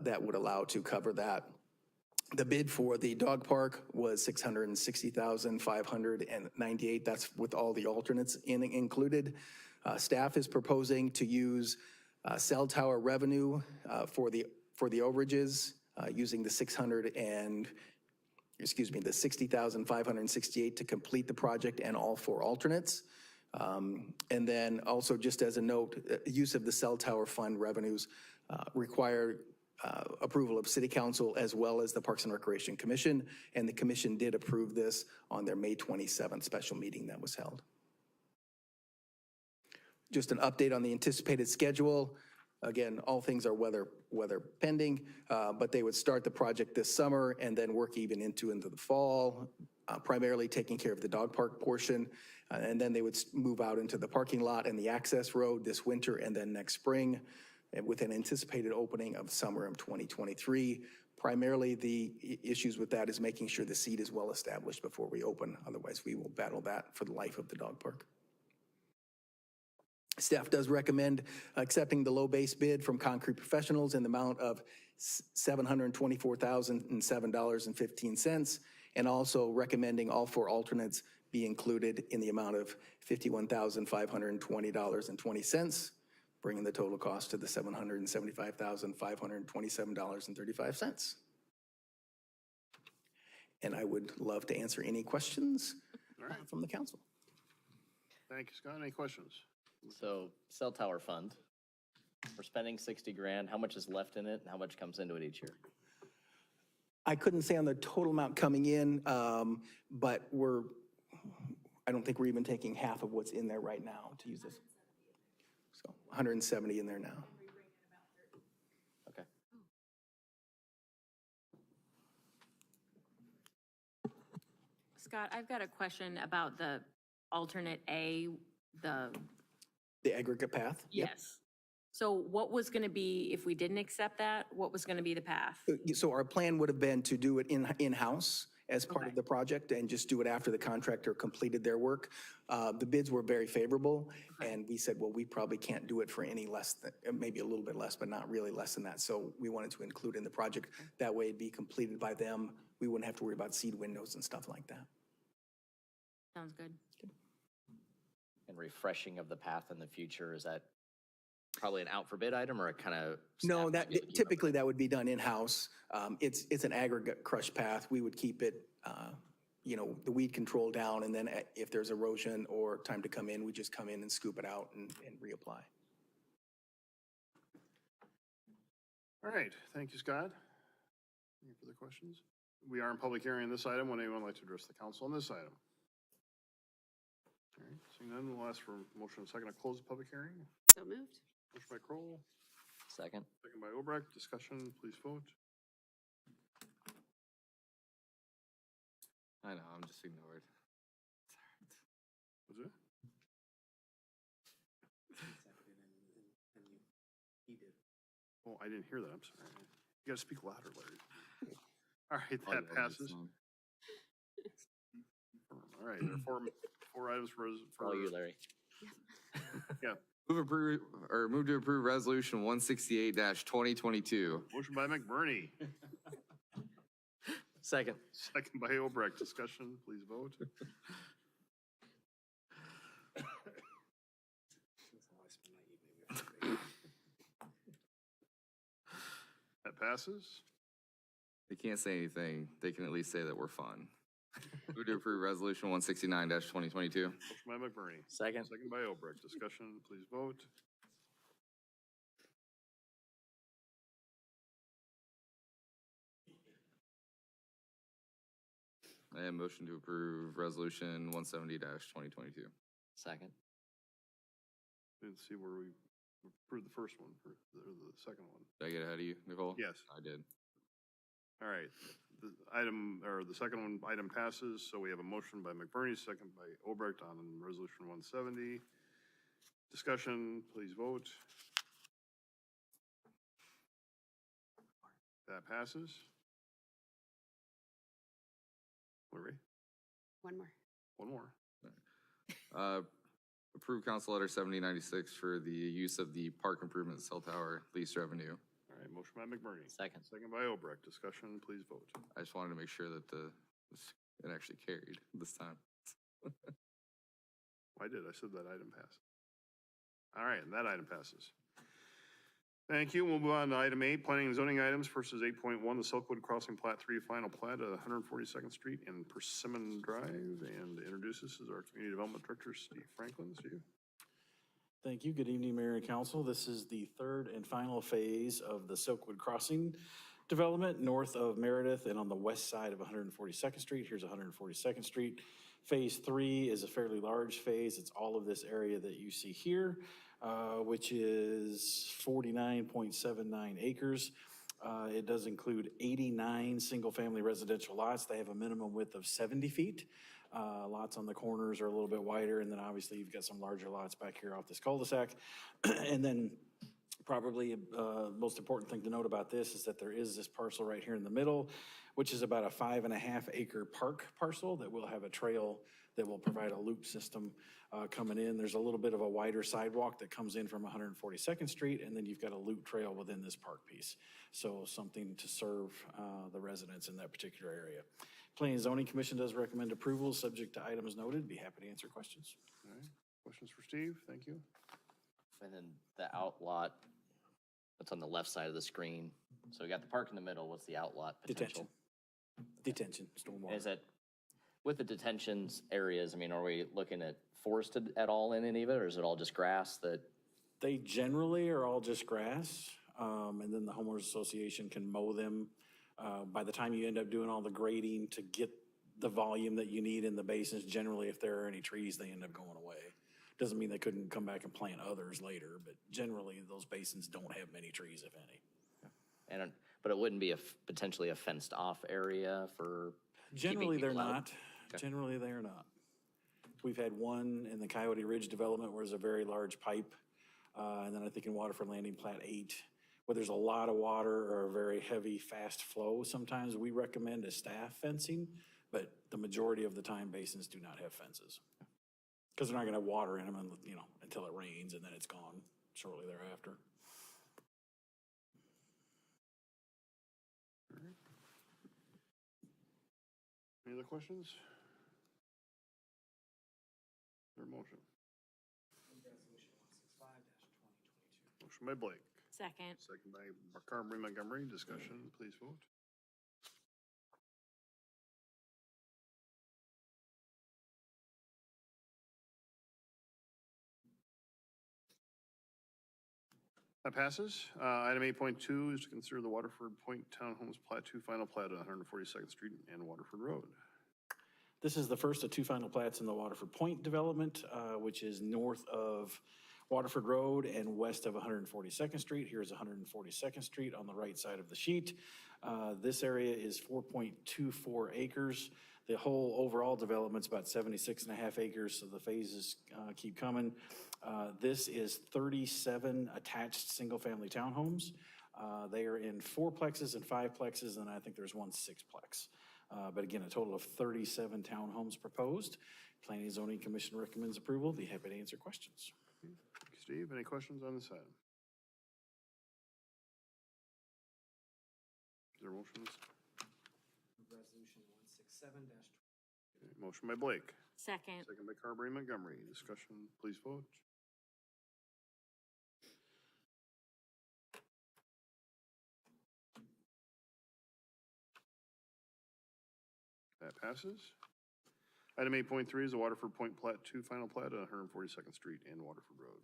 that would allow to cover that. The bid for the dog park was $660,598. That's with all the alternates included. Staff is proposing to use cell tower revenue for the overages using the $60,568 to complete the project and all 4 alternates. And then also, just as a note, use of the cell tower fund revenues require approval of City Council as well as the Parks and Recreation Commission, and the commission did approve this on their May 27th special meeting that was held. Just an update on the anticipated schedule. Again, all things are weather pending, but they would start the project this summer and then work even into the fall, primarily taking care of the dog park portion. And then they would move out into the parking lot and the access road this winter and then next spring, with an anticipated opening of summer of 2023. Primarily, the issues with that is making sure the seat is well established before we open. Otherwise, we will battle that for the life of the dog park. Staff does recommend accepting the low base bid from Concrete Professionals in the amount of $724,007.15, and also recommending all 4 alternates be included in the amount of $51,520.20. Bringing the total cost to the $775,527.35. And I would love to answer any questions from the council. Thank you, Scott. Any questions? So cell tower fund, we're spending 60 grand. How much is left in it and how much comes into it each year? I couldn't say on the total amount coming in, but I don't think we're even taking half of what's in there right now to use this. So 170 in there now. Okay. Scott, I've got a question about the alternate A, The aggregate path? Yep. yes. So what was going to be, if we didn't accept that, what was going to be the path? So our plan would have been to do it in-house as part Okay. of the project and just do it after the contractor completed their work. The bids were very favorable, and we said, well, we probably can't do it for any less than, maybe a little bit less, but not really less than that. So we wanted to include in the project. That way it'd be completed by them. We wouldn't have to worry about seed windows and stuff like that. Sounds good. And refreshing of the path in the future, is that probably an out for bid item or a kind of? No, typically that would be done in-house. It's an aggregate crush path. We would keep it, the weed control down, and then if there's erosion or time to come in, we just come in and scoop it out and reapply. All right, thank you, Scott. Any further questions? We are in public hearing on this item. Would anyone like to address the council on this item? All right, seeing none, we'll ask for a motion and a second to close the public hearing. So moved. Motion by Kroll, Second. second by Obrecht. Discussion, please vote. I know, I'm just ignored. Was it? Oh, I didn't hear that, I'm sorry. You gotta speak louder, Larry. All right, Oh, yeah, that passes. fine. All right, there are four items for, Oh, you, Larry. yeah. Move to approve resolution 168-2022. Motion by McBurney, Second. second by Obrecht. Discussion, please vote. That passes. They can't say anything. They can at least say that we're fun. Move to approve resolution 169-2022. Motion by McBurney, Second. second by Obrecht. Discussion, please vote. And motion to approve resolution 170-2022. Second. Didn't see where we approved the first one, or the second one. Did I get ahead of you, Nicole? Yes. I did. All right, the item, or the second one, item passes, so we have a motion by McBurney, second by Obrecht on resolution 170. Discussion, please vote. That passes. Larry, One more. one more. Approve council letter 7096 for the use of the park improvement cell tower lease revenue. All right, motion by McBurney. Second. Second by Obrecht. Discussion, please vote. I just wanted to make sure that it actually carried this time. I did, I said that item passed. All right, and that item passes. Thank you. We'll move on to item 8, planning and zoning items versus 8.1, the Silkwood Crossing Plat 3 final plat at 142nd Street and Persimmon Drive. And to introduce this is our Community Development Director, Steve Franklin. Steve. Thank you. Good evening, Mayor and Council. This is the third and final phase of the Silkwood Crossing development north of Meredith and on the west side of 142nd Street. Here's 142nd Street. Phase 3 is a fairly large phase. It's all of this area that you see here, which is 49.79 acres. It does include 89 single-family residential lots. They have a minimum width of 70 feet. Lots on the corners are a little bit wider, and then obviously you've got some larger lots back here off this cul-de-sac. And then probably most important thing to note about this is that there is this parcel right here in the middle, which is about a 5.5 acre park parcel that will have a trail that will provide a loop system coming in. There's a little bit of a wider sidewalk that comes in from 142nd Street, and then you've got a loop trail within this park piece. So something to serve the residents in that particular area. Planning and Zoning Commission does recommend approval, subject to items noted. Be happy to answer questions. All right, questions for Steve? Thank you. And then the outlot, that's on the left side of the screen. So we got the park in the middle. What's the outlot potential? Detention, stormwater. Is it, with the detentions areas, I mean, are we looking at forested at all in any of it, or is it all just grass that? They generally are all just grass, and then the homeowners association can mow them. By the time you end up doing all the grading to get the volume that you need in the basins, generally if there are any trees, they end up going away. Doesn't mean they couldn't come back and plant others later, but generally those basins don't have many trees, if any. And, but it wouldn't be potentially a fenced off area for Generally, keeping they're people out? not. Okay. Generally, they're not. We've had one in the Coyote Ridge development where there's a very large pipe. And then I think in Waterford Landing Plat 8, where there's a lot of water or a very heavy, fast flow, sometimes we recommend a staff fencing, but the majority of the time basins do not have fences. Because they're not gonna have water in them, until it rains, and then it's gone shortly thereafter. Any other questions? Is there a motion? Motion by Blake, Second. second by Carberry Montgomery. Discussion, please vote. That passes. Item 8.2 is to consider the Waterford Point Townhomes Plat 2 final plat at 142nd Street and Waterford Road. This is the first of two final plats in the Waterford Point development, which is north of Waterford Road and west of 142nd Street. Here's 142nd Street on the right side of the sheet. This area is 4.24 acres. The whole overall development's about 76.5 acres, so the phases keep coming. This is 37 attached single-family townhomes. They are in 4plexes and 5plexes, and I think there's one 6plex. But again, a total of 37 townhomes proposed. Planning and Zoning Commission recommends approval. Be happy to answer questions. Thank you, Steve. Any questions on this item? Is there motions? Resolution 167 Motion by Blake, Second. second by Carberry Montgomery. Discussion, please vote. That passes. Item 8.3 is the Waterford Point Plat 2 final plat on 142nd Street and Waterford Road.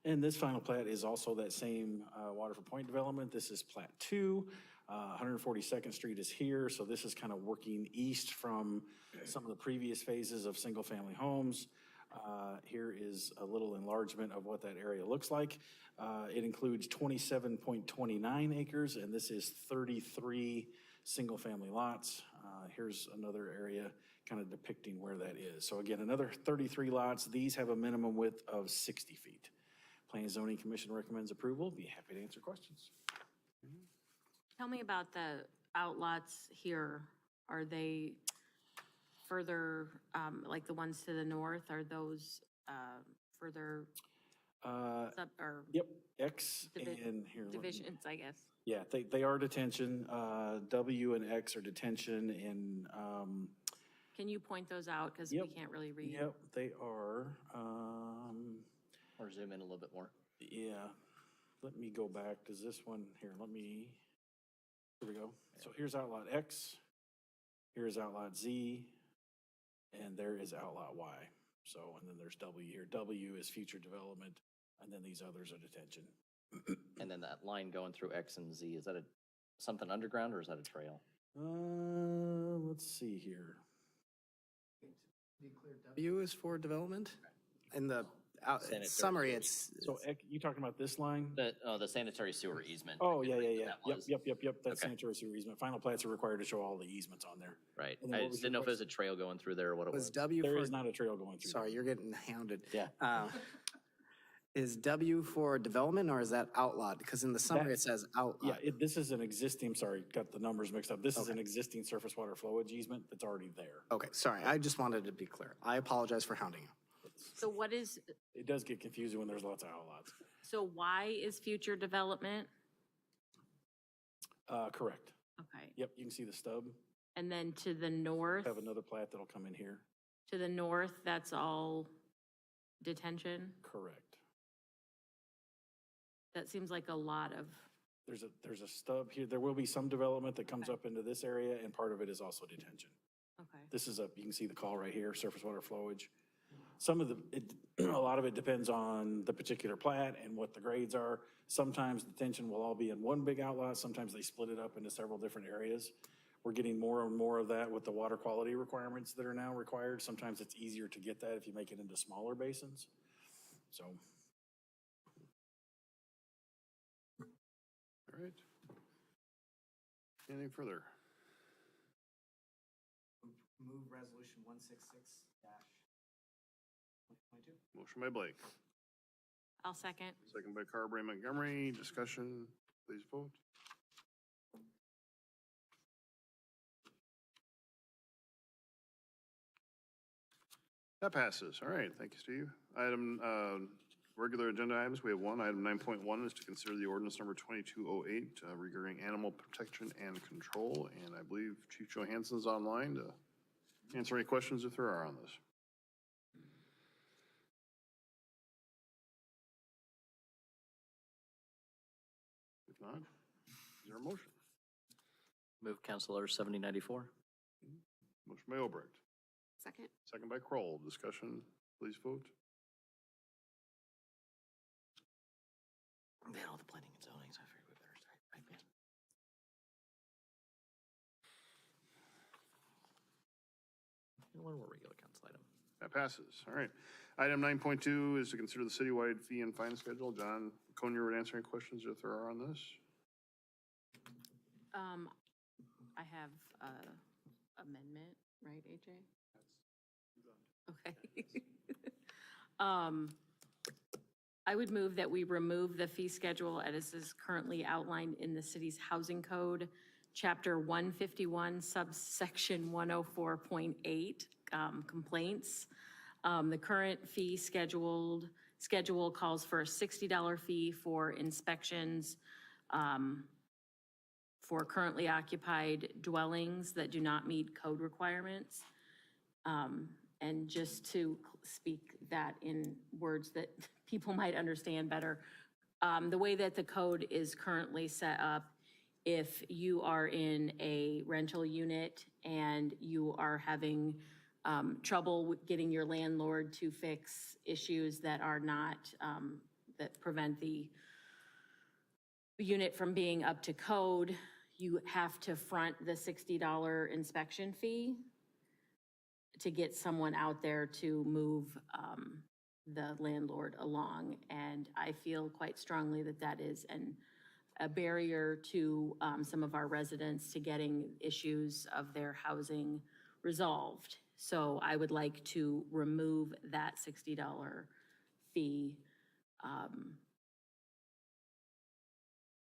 And this final plat is also that same Waterford Point development. This is Plat 2. 142nd Street is here, so this is kind of working east from some of the previous phases of single-family homes. Here is a little enlargement of what that area looks like. It includes 27.29 acres, and this is 33 single-family lots. Here's another area kind of depicting where that is. So again, another 33 lots. These have a minimum width of 60 feet. Planning and Zoning Commission recommends approval. Be happy to answer questions. Tell me about the outlots here. Are they further, like the ones to the north, are those further sub, or Yep, X Divi- and here. let me- divisions, I guess? Yeah, they are detention. W and X are detention and, Can you point those out? Because we Yep. can't really read. yep, they are, Or zoom in a little bit more. yeah. Let me go back. Does this one, here, here we go. So here's outlot X, here's outlot Z, and there is outlot Y. So, and then there's W here. W is future development, and then these others are detention. And then that line going through X and Z, is that something underground or is that a trail? Let's see here. W is for development. In the Sanitary summary, sewer. it's, So you talking about this line? The sanitary sewer easement. Oh, I yeah, couldn't yeah, read yeah. what that Yep, was. That's Okay. sanitary sewer easement. Final plats are required to show all the easements on there. Right. And then I what was just your didn't know if it was a trail going through there or what it was was. W There for, is not a trail going through. sorry, there. you're getting hounded. Yeah. Is W for development or is that outlot? Because in the summary, That- it says Yeah, outlot. this is an existing, sorry, got the numbers mixed up. This is an existing surface water flowage easement that's already there. Okay, sorry, I just wanted to be clear. I apologize for hounding you. So what is, It does get confusing when there's lots of outlots. so Y is future development? Correct. Okay. Yep, you can see the stub. And then to the north, Have another plat that'll come in here. to the north, that's all detention? Correct. That seems like a lot of, There's a stub here. There will be some development that comes up into this area, and part of it is also detention. okay. This is you can see the call right here, surface water flowage. Some of a lot of it depends on the particular plat and what the grades are. Sometimes detention will all be in one big outlot, sometimes they split it up into several different areas. We're getting more and more of that with the water quality requirements that are now required. Sometimes it's easier to get that if you make it into smaller basins. So, All right. Anything further? Move resolution 166-2022. Motion by Blake, I'll second. second by Carberry Montgomery. Discussion, please vote. That passes. All right, thank you, Steve. Item, regular agenda items, we have one. Item 9.1 is to consider the ordinance number 2208 regarding animal protection and control. And I believe Chief Johansson's online to answer any questions if there are on this. If not, is there a motion? Move Counselor 7094. Motion by Obrecht, Second? second by Kroll. Discussion, please vote. Man, all the planning and zoning, so I figured we better start. Right, man? One more regular council item. That passes. All right. Item 9.2 is to consider the citywide fee and fine schedule. John Conyer would answer any questions if there are on this. I have amendment, right, AJ? Okay. I would move that we remove the fee schedule as is currently outlined in the city's housing code, chapter 151, subsection 104.8, complaints. The current fee schedule calls for a $60 fee for inspections for currently occupied dwellings that do not meet code requirements. And just to speak that in words that people might understand better, the way that the code is currently set up, if you are in a rental unit and you are having trouble with getting your landlord to fix issues that are not, that prevent the unit from being up to code, you have to front the $60 inspection fee to get someone out there to move the landlord along. And I feel quite strongly that that is a barrier to some of our residents to getting issues of their housing resolved. So I would like to remove that $60 fee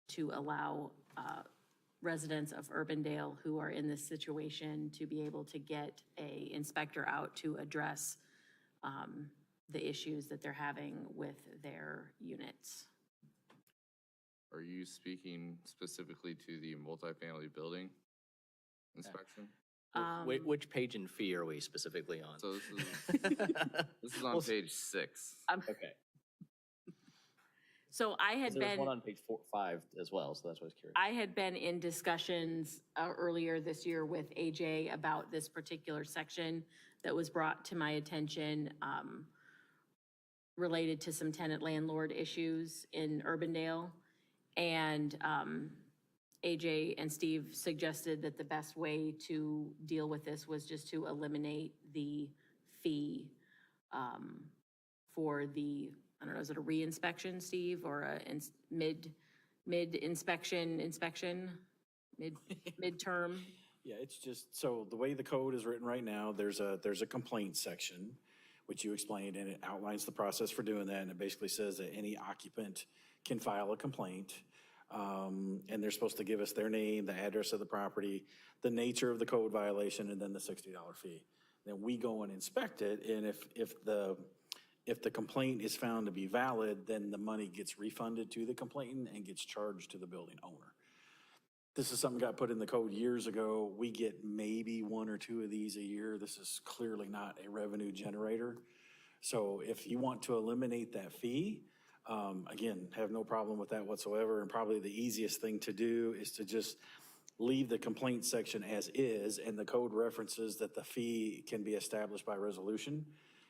to allow residents of Urbandale who are in this situation to be able to get a inspector out to address the issues that they're having with their units. Are you speaking specifically to the multifamily building inspection? Which page and fee are we specifically on? So this is on page 6. Okay. So I had There's been. one on page 5 as well, so that's what I was curious. I had been in discussions earlier this year with AJ about this particular section that was brought to my attention related to some tenant landlord issues in Urbandale. And AJ and Steve suggested that the best way to deal with this was just to eliminate the fee for the, I don't know, is it a re-inspection, Steve, or a mid-inspection, midterm? Yeah, it's just, so the way the code is written right now, there's a complaint section, which you explained, and it outlines the process for doing that, and it basically says that any occupant can file a complaint, and they're supposed to give us their name, the address of the property, the nature of the code violation, and then the $60 fee. Then we go and inspect it, and if the complaint is found to be valid, then the money gets refunded to the complainant and gets charged to the building owner. This is something got put in the code years ago. We get maybe 1 or 2 of these a year. This is clearly not a revenue generator. So if you want to eliminate that fee, again, have no problem with that whatsoever. And probably the easiest thing to do is to just leave the complaint section as is, and the code references that the fee can be established by resolution.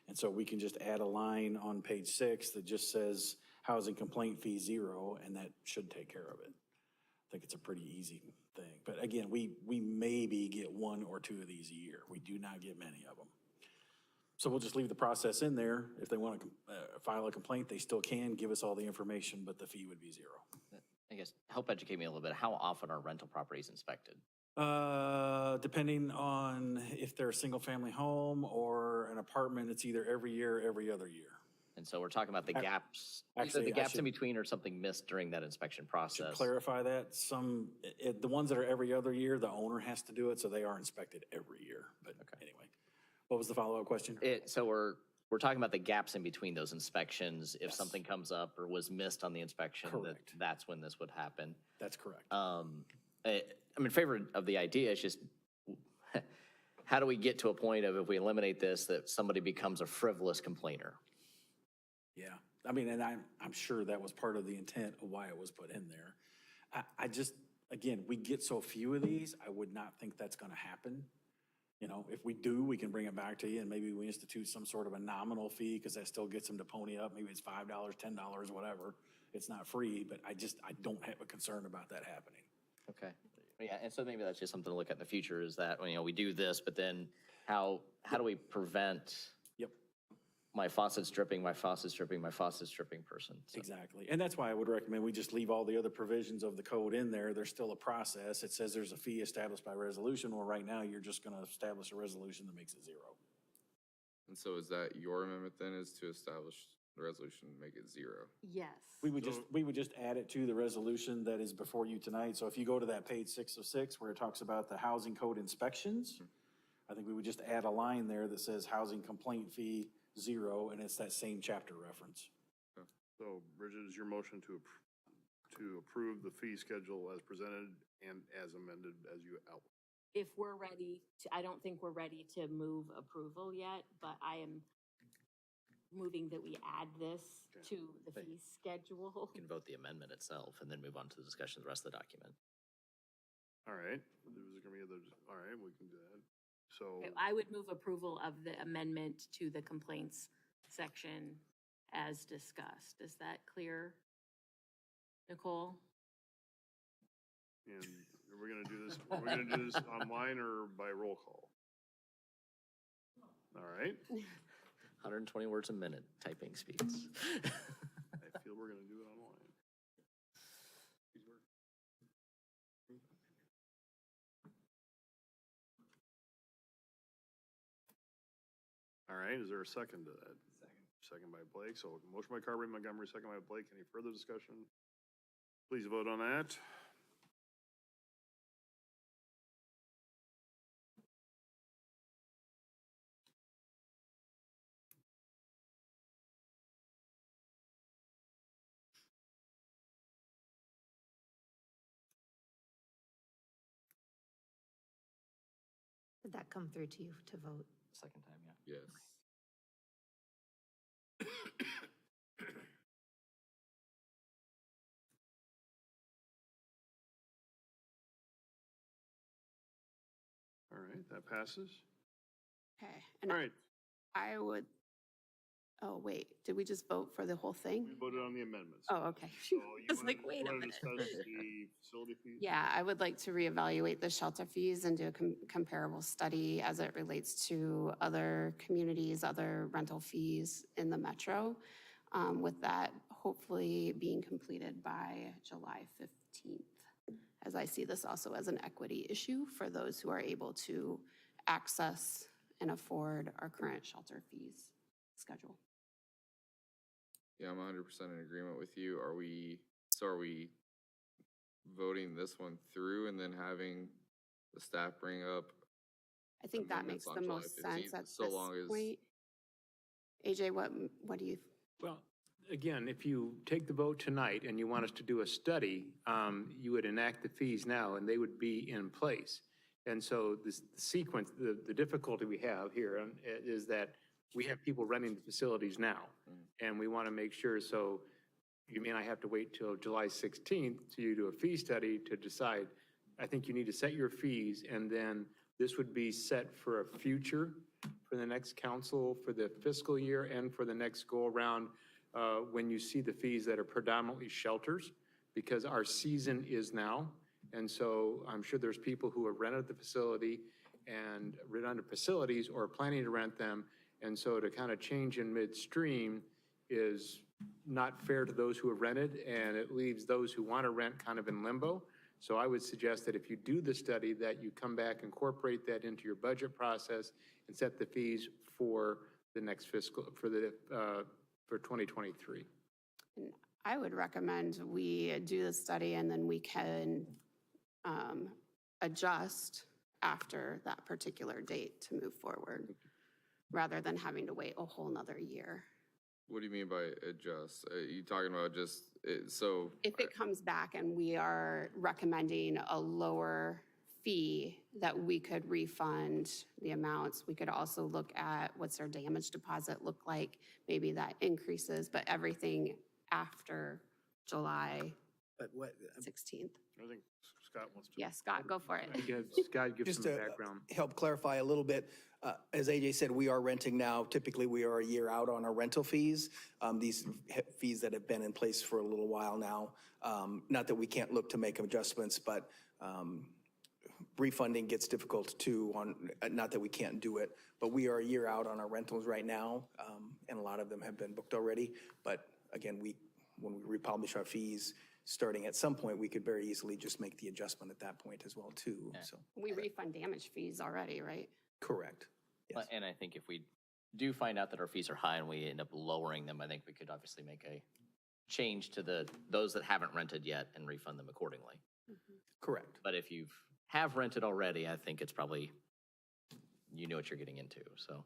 And so we can just add a line on page 6 that just says housing complaint fee 0, and that should take care of it. I think it's a pretty easy thing. But again, we maybe get 1 or 2 of these a year. We do not get many of them. So we'll just leave the process in there. If they want to file a complaint, they still can give us all the information, but the fee would be 0. I guess, help educate me a little bit. How often are rental properties inspected? Depending on if they're a single-family home or an apartment, it's either every year or every other year. And so we're talking about the gaps. Actually, the I gaps in should- between or something missed during that inspection To process. clarify that, the ones that are every other year, the owner has to do it, so they are inspected every year. But anyway, what was the follow-up question? So we're talking about the gaps in between those inspections. If something comes up or was missed on the inspection, Correct. that's when this would happen. That's correct. I'm in favor of the idea. It's just, how do we get to a point of, if we eliminate this, that somebody becomes a frivolous complainer? Yeah, I mean, and I'm sure that was part of the intent of why it was put in there. I just, again, we get so few of these, I would not think that's gonna happen. You know, if we do, we can bring it back to you, and maybe we institute some sort of a nominal fee, because that still gets them to pony up. Maybe it's $5, $10, whatever. It's not free, but I don't have a concern about that happening. Okay. Yeah, and so maybe that's just something to look at in the future, is that, you know, we do this, but then how do we prevent Yep. my faucet's dripping person? So- Exactly. And that's why I would recommend we just leave all the other provisions of the code in there. There's still a process. It says there's a fee established by resolution. Well, right now, you're just gonna establish a resolution that makes it 0. And so is that your amendment then, is to establish the resolution, make it 0. Yes. We would just add it to the resolution that is before you tonight. So if you go to that page 6 of 6, where it talks about the housing code inspections, I think we would just add a line there that says housing complaint fee 0, and it's that same chapter reference. So Bridget, is your motion to approve the fee schedule as presented and as amended as you outlined? If we're ready to, I don't think we're ready to move approval yet, but I am moving that we add this to the fee schedule. You can vote the amendment itself and then move on to the discussion of the rest of the document. All right, there's gonna be others, all right, we can do that. So, I would move approval of the amendment to the complaints section as discussed. Is that clear, Nicole? and we're gonna do this online or by roll call? All right, 120 words a minute, typing speeds. I feel we're gonna do it online. All right, is there a second to that? Second by Blake, so motion by Carberry Montgomery, second by Blake. Any further discussion? Please vote on that. Did that come through to you to vote? Second time, yeah. Yes. All right, that passes. Okay, All and right, I would, oh, wait, did we just vote for the whole thing? we voted on the amendments. Oh, okay. So you I was wanna- like, wait a wanna minute. discuss the facility fees? Yeah, I would like to reevaluate the shelter fees and do a comparable study as it relates to other communities, other rental fees in the metro. With that hopefully being completed by July 15th, as I see this also as an equity issue for those who are able to access and afford our current shelter fees schedule. Yeah, I'm 100% in agreement with you. Are we voting this one through and then having the staff bring up? I think that makes amendments on the July most sense 15th, at so this long as- point. AJ, what do you? Well, again, if you take the vote tonight and you want us to do a study, you would enact the fees now and they would be in place. And so this sequence, the difficulty we have here is that we have people renting the facilities now. And we want to make sure, so you may not have to wait till July 16th to do a fee study to decide. I think you need to set your fees and then this would be set for a future, for the next council, for the fiscal year and for the next go around when you see the fees that are predominantly shelters, because our season is now. And so I'm sure there's people who have rented the facility and rented facilities or planning to rent them. And so to kind of change in midstream is not fair to those who have rented, and it leaves those who want to rent kind of in limbo. So I would suggest that if you do the study, that you come back, incorporate that into your budget process and set the fees for the next fiscal, for 2023. I would recommend we do the study and then we can adjust after that particular date to move forward, rather than having to wait a whole nother year. What do you mean by adjust? Are you talking about just, so? If it comes back and we are recommending a lower fee, that we could refund the amounts. We could also look at what's our damage deposit look like. Maybe that increases, but everything after July But what, 16th. I think Scott wants to. Yes, Scott, go for it. Scott, give Just some to background. help clarify a little bit, as AJ said, we are renting now. Typically, we are a year out on our rental fees. These fees that have been in place for a little while now. Not that we can't look to make adjustments, but refunding gets difficult too on, not that we can't do it, but we are a year out on our rentals right now, and a lot of them have been booked already. But again, when we republish our fees, starting at some point, we could very easily just make the adjustment at that point as well too, so. We refund damage fees already, right? Correct. Yes. And I think if we do find out that our fees are high and we end up lowering them, I think we could obviously make a change to those that haven't rented yet and refund them accordingly. Correct. But if you have rented already, I think it's probably, you know what you're getting into, so.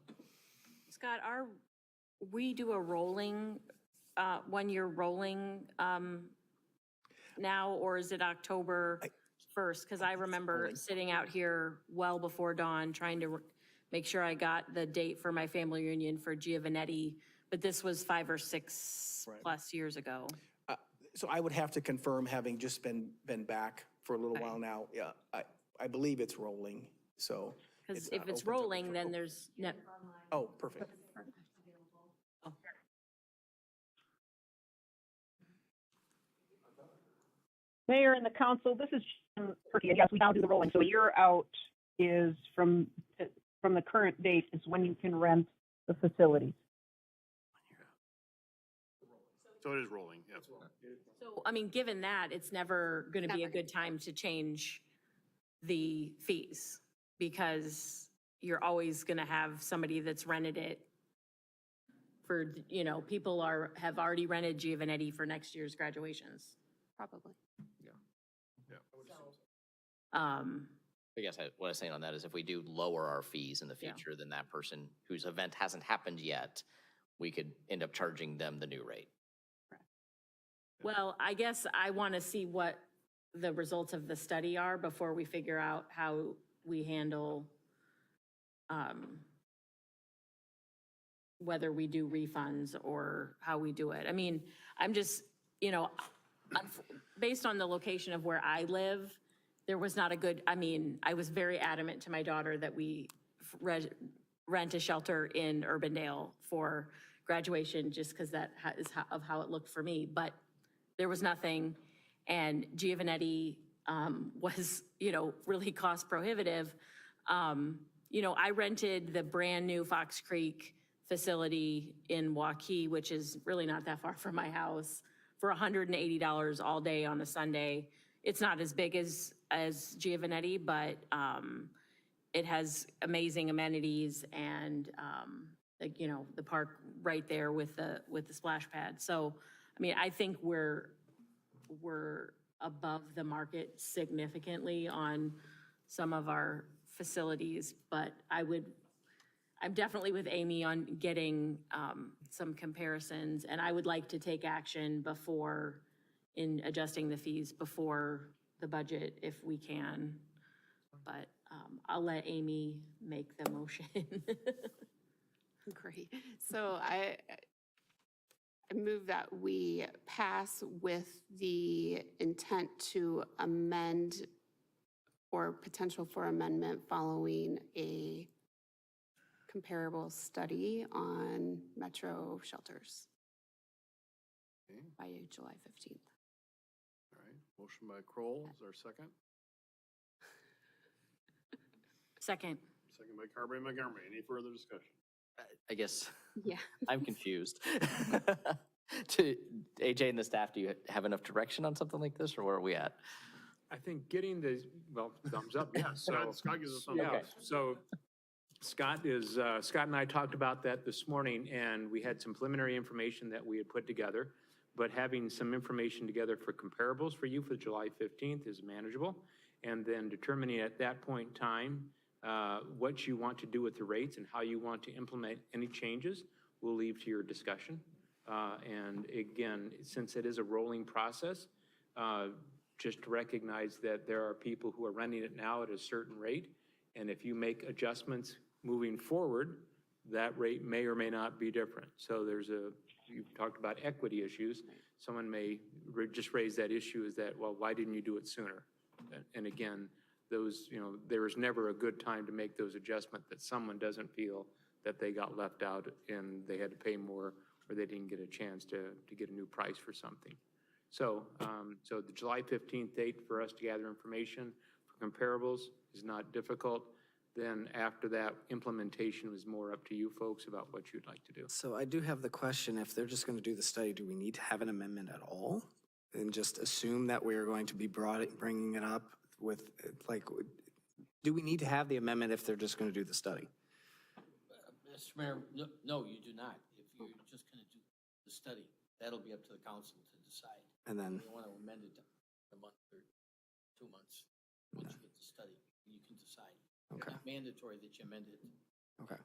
Scott, we do a rolling, 1 year rolling now, or is it October 1st? Because I remember sitting out here well before dawn trying to make sure I got the date for my family reunion for Giovanetti, but this was 5 or 6 plus years ago. So I would have to confirm, having just been back for a little while now. Yeah, I believe it's rolling, so. Because not if it's open till the rolling, then there's no. Oh, perfect. Mayor and the council, this is Perky. Yes, we now do the rolling. So a year out is from the current date is when you can rent the facilities. So it is rolling, yeah. So, I mean, given that, it's never going to be a good time to change the fees because you're always going to have somebody that's rented it for, people have already rented Giovanetti for next year's graduations. Probably. I guess what I was saying on that is if we do lower our fees in the future, then that person whose event hasn't happened yet, we could end up charging them the new rate. Well, I guess I want to see what the results of the study are before we figure out how we handle whether we do refunds or how we do it. I mean, I'm just, based on the location of where I live, there was not a good, I was very adamant to my daughter that we rent a shelter in Urbandale for graduation just because that is how it looked for me. But there was nothing, and Giovanetti was, really cost prohibitive. I rented the brand new Fox Creek facility in Waukee, which is really not that far from my house, for $180 all day on a Sunday. It's not as big as Giovanetti, but it has amazing amenities and the park right there with the splash pad. So, I think we're above the market significantly on some of our facilities, but I'm definitely with Amy on getting some comparisons, and I would like to take action in adjusting the fees before the budget if we can. But I'll let Amy make the motion. Great. So I move that we pass with the intent to amend or potential for amendment following a comparable study on Metro shelters by July 15th. All right, motion by Kroll, is there a second? Second. Second by Carberry Montgomery, any further discussion? I guess Yeah. I'm confused. To AJ and the staff, do you have enough direction on something like this, or where are we at? I think getting thumbs up, yeah. So, Scott gives us some. yeah, so Scott and I talked about that this morning, and we had some preliminary information that we had put together, but having some information together for comparables for you for July 15th is manageable, and then determining at that point in time what you want to do with the rates and how you want to implement any changes, we'll leave to your discussion. And again, since it is a rolling process, just to recognize that there are people who are renting it now at a certain rate, and if you make adjustments moving forward, that rate may or may not be different. So you've talked about equity issues. Someone may just raise that issue is that, well, why didn't you do it sooner? And again, there is never a good time to make those adjustments that someone doesn't feel that they got left out and they had to pay more or they didn't get a chance to get a new price for something. So, so the July 15th date for us to gather information for comparables is not difficult. Then after that, implementation was more up to you folks about what you'd like to do. So I do have the question, if they're just going to do the study, do we need to have an amendment at all? And just assume that we are going to be bringing it up with, do we need to have the amendment if they're just going to do the study? Mr. Mayor, no, you do not. If you're just gonna do the study, that'll be up to the council to decide. And then, If you want to amend it a month or 2 months, once you get the study, you can decide. It's Okay. not mandatory that you amend it. okay,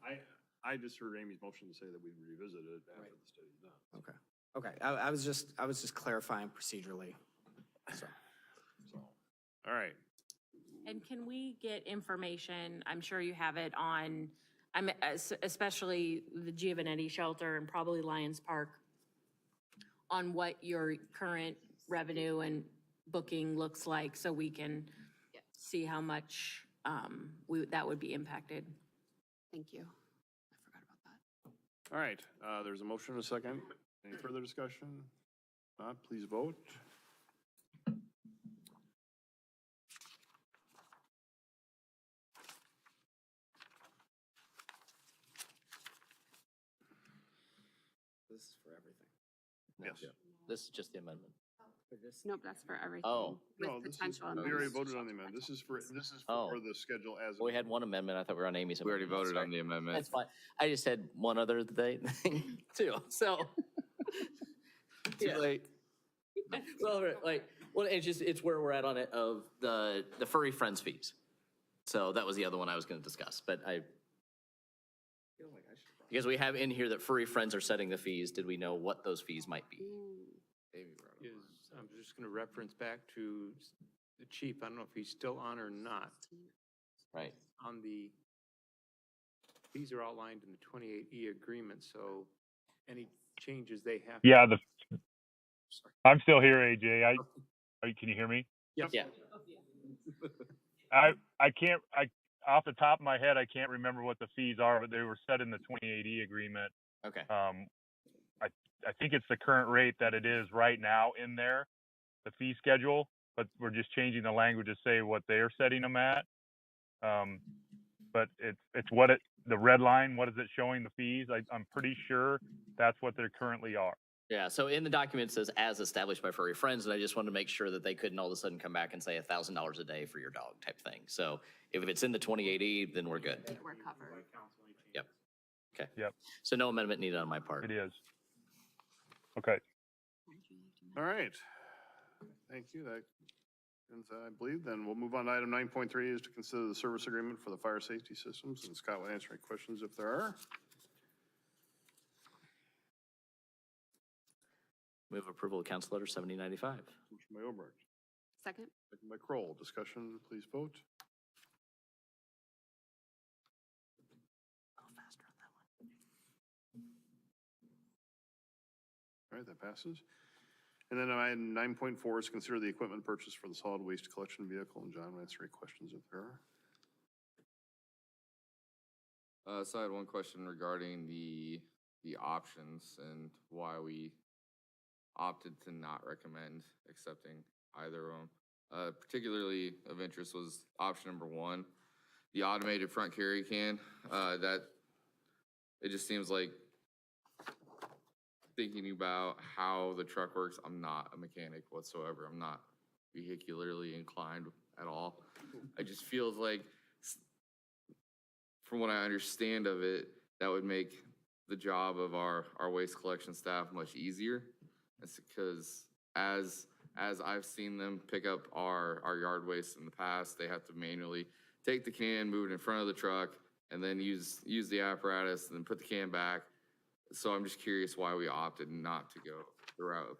I just heard Amy's motion to say that we revisit it after Right. the study's done. okay. Okay, I was just clarifying procedurally, so. So, all right. And can we get information, I'm sure you have it on, especially the Giovanetti Shelter and probably Lions Park, on what your current revenue and booking looks like, so we can see how much that would be impacted. Thank you. I forgot about that. All right, there's a motion and a second. Any further discussion? Not, please vote. This is for everything. Yes. This is just the amendment. Nope, that's for everything. Oh. No, With this is, potential we already amendments. voted on the amendment. This is for Oh. the schedule as. We had one amendment. I thought we were on Amy's We already amendment. voted Sorry. on the amendment. That's fine. I just had one other thing too, so. Too late. Well, it's where we're at on it of the furry friends fees. So that was the other one I was gonna discuss, but because we have in here that furry friends are setting the fees, did we know what those fees might be? Amy brought it up. I'm just going to reference back to the chief. I don't know if he's still on or not. Right. On the, these are outlined in the 28E agreement, so any changes they have. Yeah, I'm still here, AJ. Can you hear me? Yeah. I can't, off the top of my head, I can't remember what the fees are, but they were set in the 2080 agreement. Okay. I think it's the current rate that it is right now in there, the fee schedule, but we're just changing the language to say what they're setting them at. But it's the red line, what is it showing the fees? I'm pretty sure that's what they currently are. Yeah, so in the document it says as established by furry friends, and I just wanted to make sure that they couldn't all of a sudden come back and say $1,000 a day for your dog type thing. So if it's in the 2080, then we're good. We're covered. Yep. Okay. Yep. So no amendment needed on my part. It is. Okay. All right. Thank you. That ends, I believe. Then we'll move on to item 9.3 is to consider the service agreement for the fire safety systems. And Scott will answer any questions if there are. Move approval of council letter 7095. Motion by Oberg, Second? second by Kroll. Discussion, please vote. All right, that passes. And then item 9.4 is consider the equipment purchase for the solid waste collection vehicle. And John will answer any questions if there are. So I had one question regarding the options and why we opted to not recommend accepting either of them. Particularly of interest was option number 1, the automated front carry can. That it just seems like, thinking about how the truck works, I'm not a mechanic whatsoever. I'm not vehicularly inclined at all. I just feels like, from what I understand of it, that would make the job of our waste collection staff much easier. It's because as I've seen them pick up our yard waste in the past, they have to manually take the can, move it in front of the truck, and then use the apparatus and then put the can back. So I'm just curious why we opted not to go the route of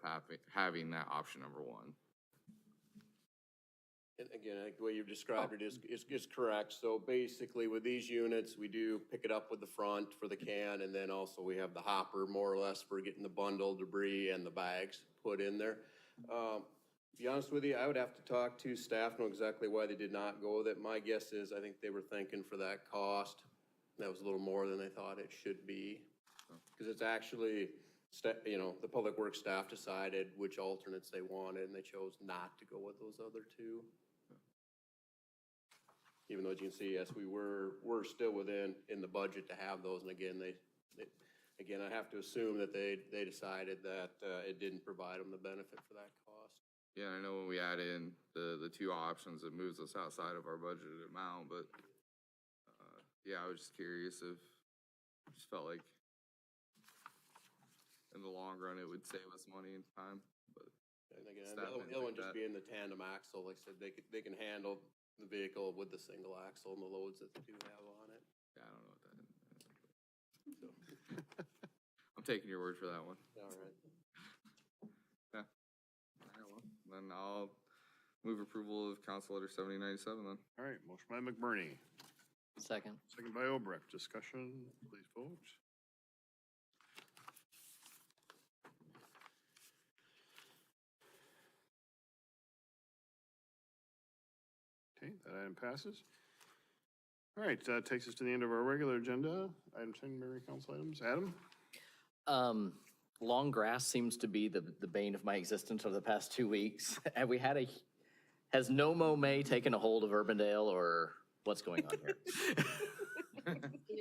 having that option number 1. And again, I think the way you've described it is correct. So basically with these units, we do pick it up with the front for the can, and then also we have the hopper more or less for getting the bundle, debris, and the bags put in there. To be honest with you, I would have to talk to staff, know exactly why they did not go with it. My guess is I think they were thinking for that cost, that was a little more than they thought it should be. Because it's actually, the public works staff decided which alternates they wanted, and they chose not to go with those other two. Even though, as you can see, yes, we're still in the budget to have those, and again, again, I have to assume that they decided that it didn't provide them the benefit for that cost. Yeah, I know when we add in the 2 options, it moves us outside of our budgeted amount, but yeah, I was just curious if Just felt like in the long run, it would save us money and time, but. And again, Staff the other didn't the other one think just that. being the tandem axle, like I said, they can handle the vehicle with the single axle and the loads that they do have on it. Yeah, I don't know what that is. I'm taking your word for that one. All right. Yeah. All right, well, then I'll move approval of Council Letter 7097 then. All right, motion by McBurney, Second. second by Obrecht. Discussion, please vote. Okay, that item passes. All right, takes us to the end of our regular agenda. Item 10, Mayor Council items. Adam? Long grass seems to be the bane of my existence over the past 2 weeks. Have we had has No Mow May taken a hold of Urbandale, or what's going on here? In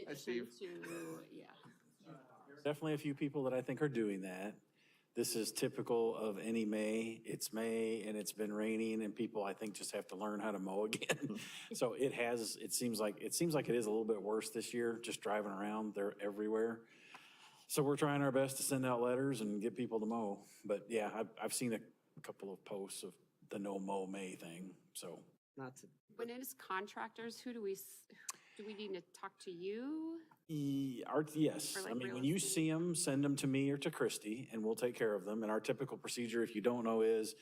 addition to, yeah. Definitely a few people that I think are doing that. This is typical of any May. It's May and it's been raining and people, I think, just have to learn how to mow again. So it seems like it is a little bit worse this year, just driving around, they're everywhere. So we're trying our best to send out letters and get people to mow. But yeah, I've seen a couple of posts of the No Mow May thing, so. Not to, When it is contractors, who do we need to talk to you? Yes, Or I like mean, real when you estate? see them, send them to me or to Christy, and we'll take care of them. And our typical procedure, if you don't know, is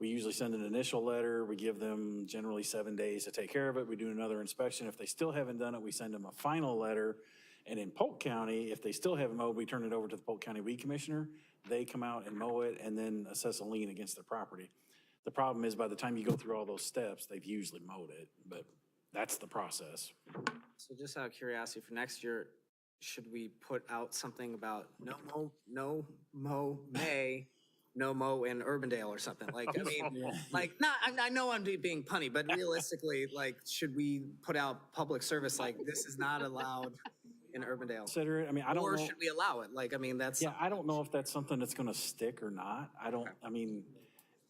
we usually send an initial letter, we give them generally 7 days to take care of it, we do another inspection. If they still haven't done it, we send them a final letter. And in Polk County, if they still haven't mowed, we turn it over to the Polk County Weed Commissioner. They come out and mow it and then assess a lien against the property. The problem is by the time you go through all those steps, they've usually mowed it, but that's the process. so just out of curiosity, for next year, should we put out something about no mow May, no mow in Urbandale or something? Like, I mean, like, not, I know I'm being punny, but realistically, like, should we put out public service, like, this is not allowed in Urbandale? Consider it, I mean, I don't know. Or should we allow it? Like, I mean, that's. Yeah, I don't know if that's something that's gonna stick or not. I mean,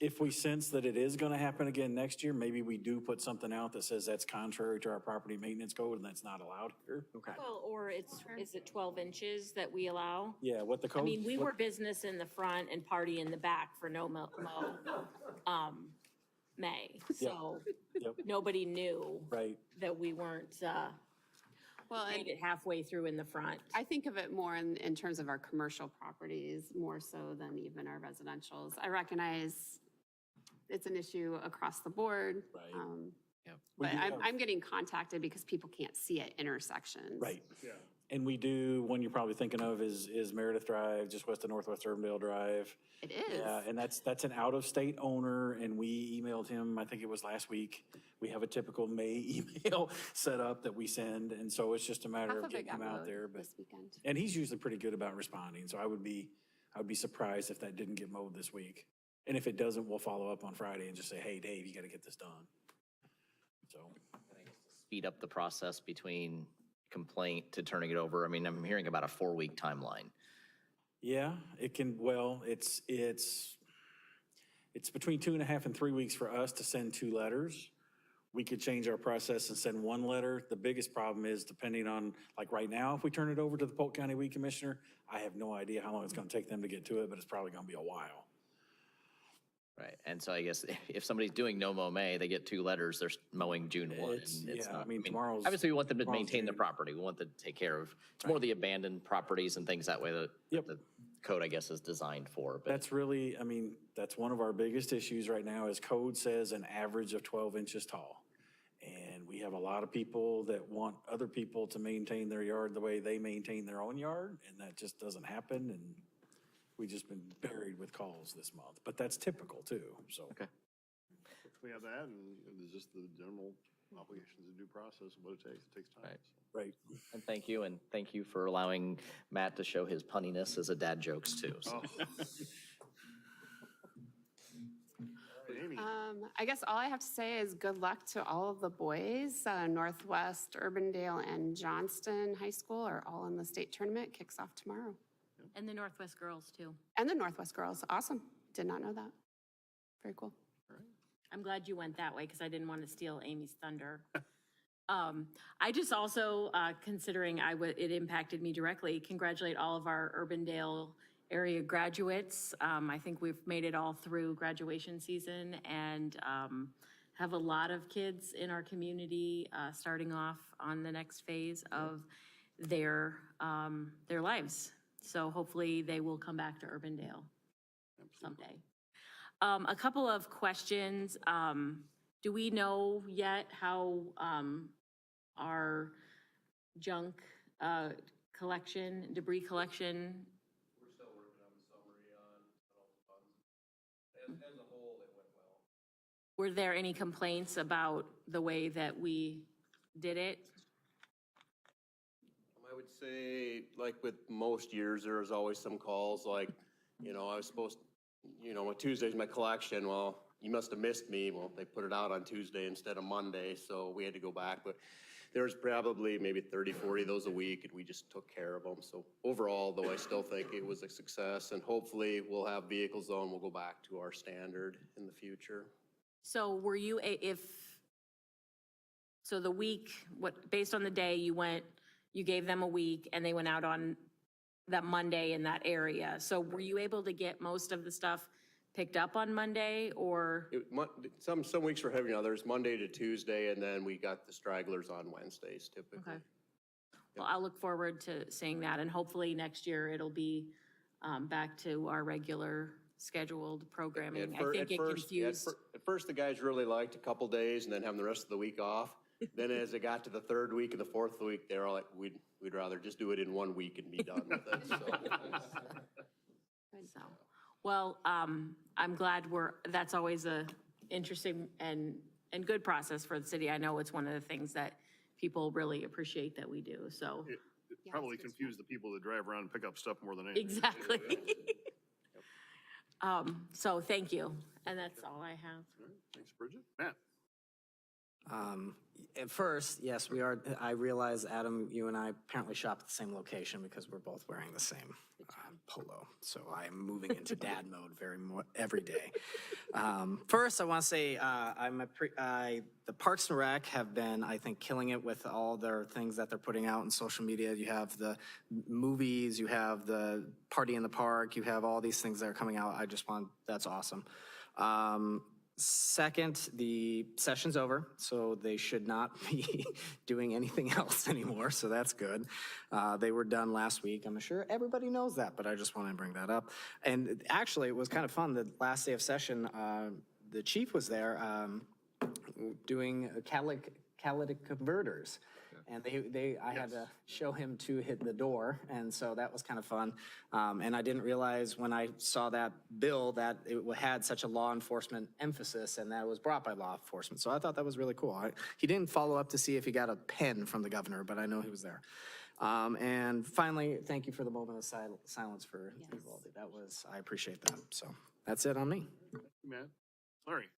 if we sense that it is gonna happen again next year, maybe we do put something out that says that's contrary to our property maintenance code and that's not allowed here. Okay. Well, or is it 12 inches that we allow? Yeah, what the I code. mean, we what- were business in the front and party in the back for No Mow, May. So Yep. nobody knew Right, that we weren't, Well, made it halfway through in the front. I think of it more in terms of our commercial properties, more so than even our residential's. I recognize it's an issue across the board. Right. We But do I'm, have- I'm getting contacted because people can't see at intersections. right. Yeah. And we do, one you're probably thinking of is Meredith Drive, just west of Northwest Urbandale Drive. It is. Yeah, and that's an out-of-state owner, and we emailed him, I think it was last week. We have a typical May email set up that we send, and so it's just a matter Half of of it getting him got out mowed there. But this weekend. and he's usually pretty good about responding, so I would be surprised if that didn't get mowed this week. And if it doesn't, we'll follow up on Friday and just say, hey, Dave, you gotta get this done. So, Speed up the process between complaint to turning it over. I mean, I'm hearing about a 4-week timeline. yeah, it can, well, it's between 2.5 and 3 weeks for us to send 2 letters. We could change our process and send 1 letter. The biggest problem is depending on, like right now, if we turn it over to the Polk County Weed Commissioner, I have no idea how long it's gonna take them to get to it, but it's probably gonna be a while. Right, and so I guess if somebody's doing No Mow May, they get 2 letters, they're mowing June 1. It's- and it's yeah, not- I mean, tomorrow's- Obviously, we want them to tomorrow's maintain the June. property, we want them to take care of, it's more the abandoned properties and things that way that Yep. the code, I guess, is designed for, but That's really, I mean, that's one of our biggest issues right now is code says an average of 12 inches tall. And we have a lot of people that want other people to maintain their yard the way they maintain their own yard, and that just doesn't happen, and we've just been buried with calls this month, but that's typical too, so. Okay. We have that, and there's just the general obligations of due process, what it takes time. Right. Right. and thank you for allowing Matt to show his punniness as a dad jokes too. So. Oh. Amy, I guess all I have to say is good luck to all of the boys. Northwest, Urbandale, and Johnston High School are all in the state tournament. Kicks off tomorrow. And the Northwest girls too. And the Northwest girls. Awesome. Did not know that. Very cool. I'm glad you went that way because I didn't want to steal Amy's thunder. I just also, considering it impacted me directly, congratulate all of our Urbandale area graduates. I think we've made it all through graduation season and have a lot of kids in our community starting off on the next phase of their lives. So hopefully they will come back to Urbandale someday. A couple of questions. Do we know yet how our junk collection, debris collection? We're still working on the summary on all the funds. As a whole, it went well. Were there any complaints about the way that we did it? I would say, like with most years, there was always some calls like, I was supposed, my Tuesday's my collection. Well, you must have missed me. Well, they put it out on Tuesday instead of Monday, so we had to go back. But there was probably maybe 30, 40 of those a week, and we just took care of them. So overall, though, I still think it was a success, and hopefully we'll have vehicles on. We'll go back to our standard in the future. So were you, so the week, based on the day you gave them a week and they went out on that Monday in that area. So were you able to get most of the stuff picked up on Monday or? Some weeks were heavy, others Monday to Tuesday, and then we got the stragglers on Wednesdays typically. Okay. Well, I'll look forward to seeing that, and hopefully next year it'll be back to our regular scheduled programming. I think it confused. At first, the guys really liked a couple days and then having the rest of the week off. Then as it got to the third week and the fourth week, they were like, we'd rather just do it in 1 week and be done with it. So, well, I'm glad that's always a interesting and good process for the city. I know it's one of the things that people really appreciate that we do, so. It probably confused the people that drive around and pick up stuff more than anything. Exactly. So thank you, and that's all I have. All right, thanks, Bridget. Matt? At first, yes, we are. I realize, Adam, you and I apparently shop at the same location because we're both wearing the same polo. So I am moving into dad mode every day. First, I want to say the Parks and Rec have been, I think, killing it with all their things that they're putting out on social media. You have the movies, you have the party in the park, you have all these things that are coming out. That's awesome. Second, the session's over, so they should not be doing anything else anymore, so that's good. They were done last week. I'm sure everybody knows that, but I just want to bring that up. And actually, it was kind of fun. The last day of session, the chief was there doing catalytic converters. And I had to show him to hit the door, and so that was kind of fun. And I didn't realize when I saw that bill that it had such a law enforcement emphasis, and that it was brought by law enforcement. So I thought that was really cool. He didn't follow up to see if he got a pen from the governor, but I know he was there. And finally, thank you for the moment of silence for Uvalde. I appreciate that. So that's it on me. Matt? Larry?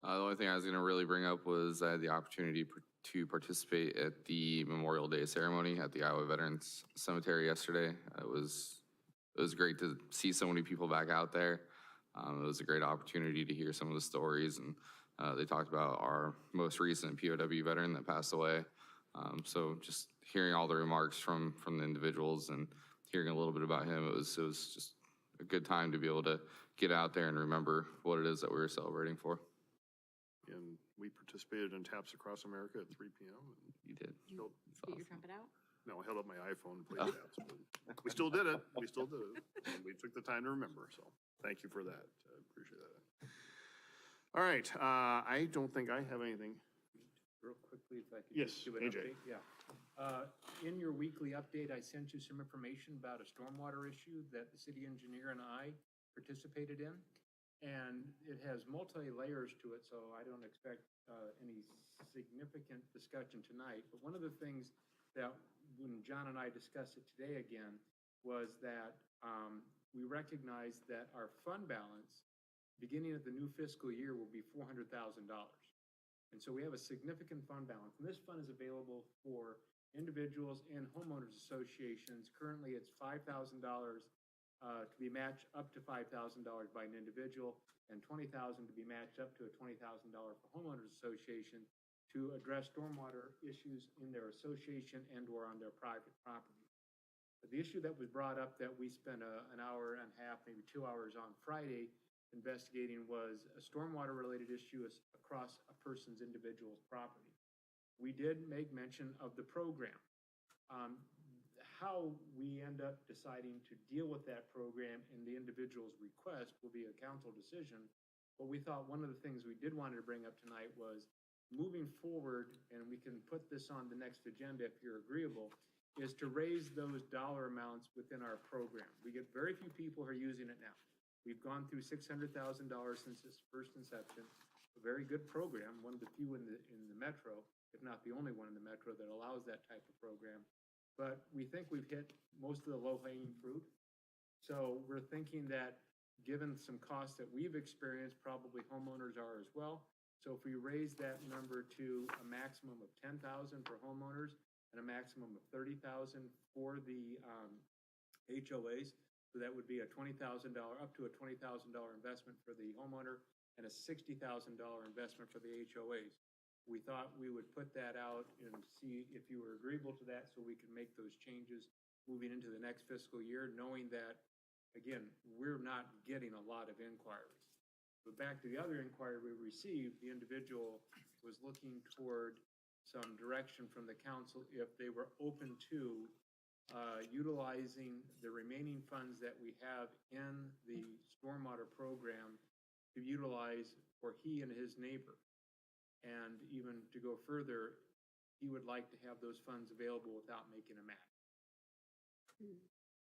The only thing I was going to really bring up was I had the opportunity to participate at the Memorial Day ceremony at the Iowa Veterans Cemetery yesterday. It was great to see so many people back out there. It was a great opportunity to hear some of the stories, and they talked about our most recent POW veteran that passed away. So just hearing all the remarks from the individuals and hearing a little bit about him, it was just a good time to be able to get out there and remember what it is that we were celebrating for. And we participated in Taps Across America at 3 p.m. You did. You get your trumpet out? No, I held up my iPhone and played taps. We still did it. And we took the time to remember, so thank you for that. I appreciate that. All right, I don't think I have anything. Real quickly, if I could. Yes, do an AJ. update. Yeah. In your weekly update, I sent you some information about a stormwater issue that the city engineer and I participated in. And it has multi-layers to it, so I don't expect any significant discussion tonight. But one of the things that when John and I discussed it today again was that we recognize that our fund balance beginning of the new fiscal year will be $400,000. And so we have a significant fund balance. And this fund is available for individuals and homeowners associations. Currently, it's $5,000 to be matched up to $5,000 by an individual, and $20,000 to be matched up to a $20,000 for homeowners association to address stormwater issues in their association and/or on their private property. The issue that was brought up that we spent an hour and a half, maybe 2 hours on Friday investigating was a stormwater-related issue across a person's individual property. We did make mention of the program. How we end up deciding to deal with that program in the individual's request will be a council decision. But we thought one of the things we did want to bring up tonight was moving forward, and we can put this on the next agenda if you're agreeable, is to raise those dollar amounts within our program. We get very few people who are using it now. We've gone through $600,000 since its first inception. A very good program, one of the few in the metro, if not the only one in the metro that allows that type of program. But we think we've hit most of the low-hanging fruit. So we're thinking that given some costs that we've experienced, probably homeowners are as well. So if we raise that number to a maximum of $10,000 for homeowners and a maximum of $30,000 for the HOAs, so that would be a $20,000, up to a $20,000 investment for the homeowner and a $60,000 investment for the HOAs. We thought we would put that out and see if you were agreeable to that so we can make those changes moving into the next fiscal year, knowing that, again, we're not getting a lot of inquiries. But back to the other inquiry we received, the individual was looking toward some direction from the council if they were open to utilizing the remaining funds that we have in the stormwater program to utilize for he and his neighbor. And even to go further, he would like to have those funds available without making a match.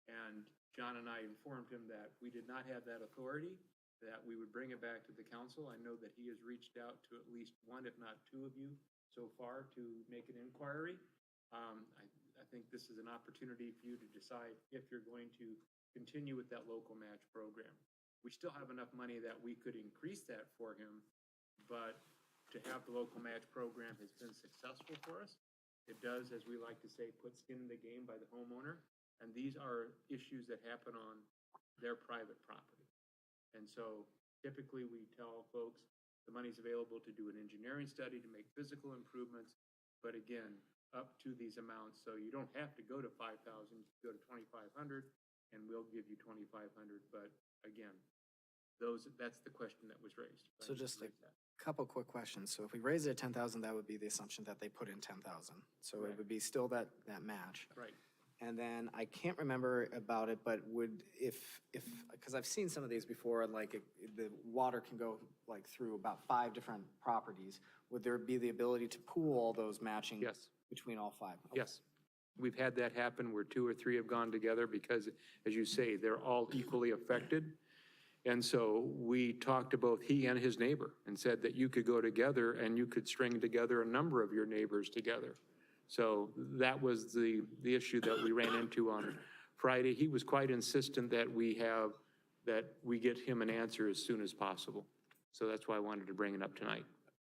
And John and I informed him that we did not have that authority, that we would bring it back to the council. I know that he has reached out to at least one, if not two of you so far to make an inquiry. I think this is an opportunity for you to decide if you're going to continue with that local match program. We still have enough money that we could increase that for him, but to have the local match program has been successful for us. It does, as we like to say, put skin in the game by the homeowner. And these are issues that happen on their private property. And so typically we tell folks the money's available to do an engineering study to make physical improvements, but again, up to these amounts. So you don't have to go to 5,000, you go to 2,500 and we'll give you 2,500. But again, that's the question that was raised. So just a couple quick questions. So if we raise it at 10,000, that would be the assumption that they put in 10,000. So it would be still that match. Right. And then I can't remember about it, but because I've seen some of these before, like the water can go like through about 5 different properties. Would there be the ability to pool all those matching? Yes. Between all 5? Yes. We've had that happen where 2 or 3 have gone together because, as you say, they're all equally affected. And so we talked to both he and his neighbor and said that you could go together and you could string together a number of your neighbors together. So that was the issue that we ran into on Friday. He was quite insistent that we get him an answer as soon as possible. So that's why I wanted to bring it up tonight.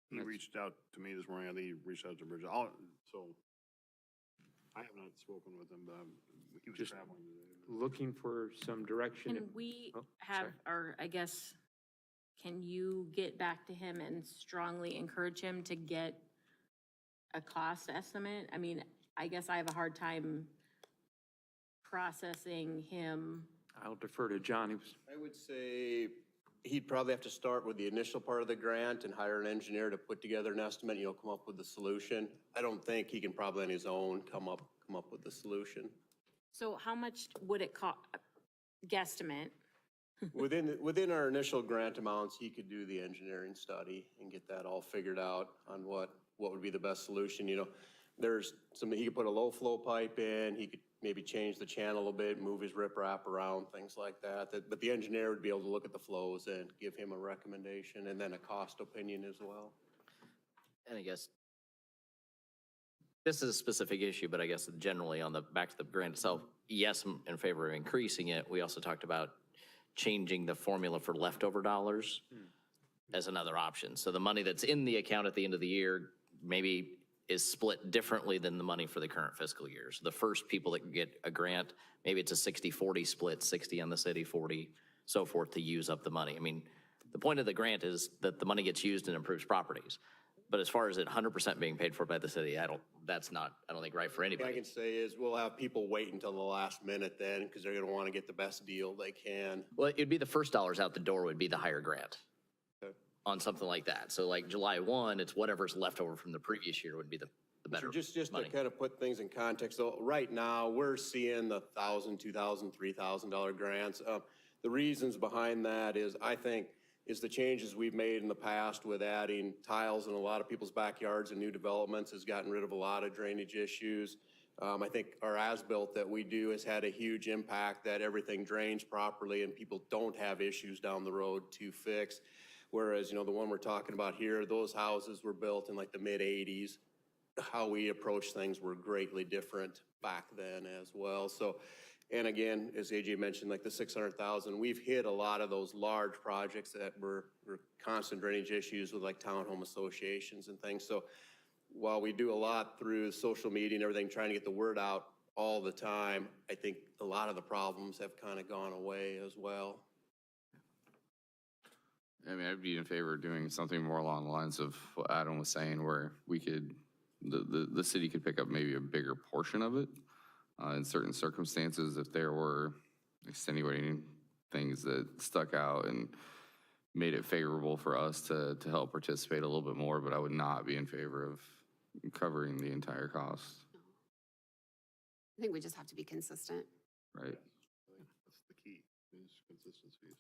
He reached out to me this morning. I think he reached out to Bridget. So I have not spoken with him, but he was Just traveling today. Looking for some direction. Can we Oh, have, sorry. or I guess, can you get back to him and strongly encourage him to get a cost estimate? I mean, I guess I have a hard time processing him. I'll defer to John. I would say he'd probably have to start with the initial part of the grant and hire an engineer to put together an estimate, come up with the solution. I don't think he can probably on his own come up with the solution. So how much would it cost, guesstimate? Within our initial grant amounts, he could do the engineering study and get that all figured out on what would be the best solution. There's he could put a low flow pipe in, he could maybe change the channel a bit, move his riprap around, things like that. But the engineer would be able to look at the flows and give him a recommendation and then a cost opinion as well. And I guess this is a specific issue, but I guess generally back to the grant itself, yes, I'm in favor of increasing it. We also talked about changing the formula for leftover dollars as another option. So the money that's in the account at the end of the year maybe is split differently than the money for the current fiscal year. So the first people that get a grant, maybe it's a 60-40 split, 60 on the city, 40, so forth, to use up the money. I mean, the point of the grant is that the money gets used and improves properties. But as far as it 100% being paid for by the city, that's not, I don't think right for Thing I anybody. can say is we'll have people wait until the last minute then, because they're gonna want to get the best deal they can. Well, it'd be the first dollars out the door would be the higher grant Okay. on something like that. So like July 1, it's whatever's left over from the previous year would be the better Just to money. kind of put things in context, so right now, we're seeing the $1,000, $2,000, $3,000 grants. The reasons behind that is, I think, is the changes we've made in the past with adding tiles in a lot of people's backyards and new developments has gotten rid of a lot of drainage issues. I think our as-built that we do has had a huge impact that everything drains properly and people don't have issues down the road to fix. Whereas, the one we're talking about here, those houses were built in like the mid-'80s. How we approach things were greatly different back then as well. So, and again, as AJ mentioned, like the 600,000, we've hit a lot of those large projects that were constant drainage issues with like townhome associations and things. So while we do a lot through social media and everything, trying to get the word out all the time, I think a lot of the problems have kind of gone away as well. I mean, I'd be in favor of doing something more along the lines of what Adam was saying, where we could, the city could pick up maybe a bigger portion of it in certain circumstances if there were extenuating things that stuck out and made it favorable for us to help participate a little bit more, but I would not be in favor of covering the entire cost, I think we just have to be consistent. right? That's the key, is consistency.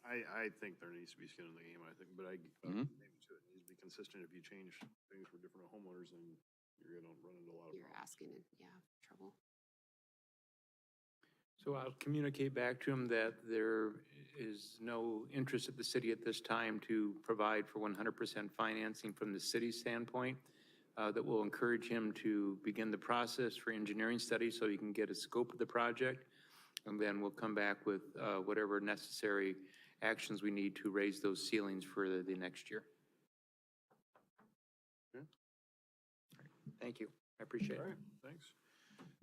I think there needs to be skin in the game, I think, but maybe too, it needs to be consistent. If you change things for different homeowners, then you're gonna run into a lot of You're problems. asking, trouble. So I'll communicate back to him that there is no interest at the city at this time to provide for 100% financing from the city standpoint. That will encourage him to begin the process for engineering study so he can get a scope of the project. And then we'll come back with whatever necessary actions we need to raise those ceilings for the next year. Okay. Thank you. I appreciate All it. right, thanks.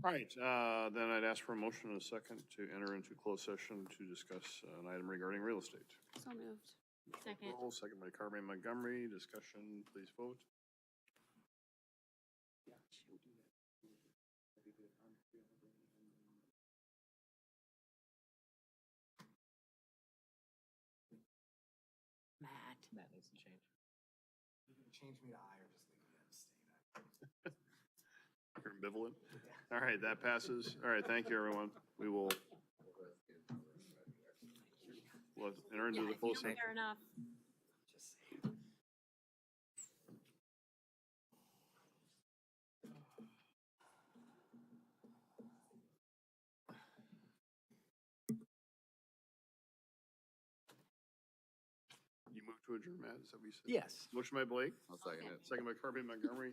All right, then I'd ask for a motion and a second to enter into closed session to discuss an item regarding real estate. So moved. Second. Roll, second by Carmen Montgomery. Discussion, please vote. Matt. That needs to change. You can change me to I or just leave me abstain. You're ambivalent? All right, that passes. All right, thank you, everyone. We will enter into the closed session. Fair enough. You move to adjourn, Matt, is that what you said? Yes. Motion by Blake, I'll second it. second by Carmen Montgomery.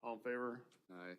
All in favor? Aye.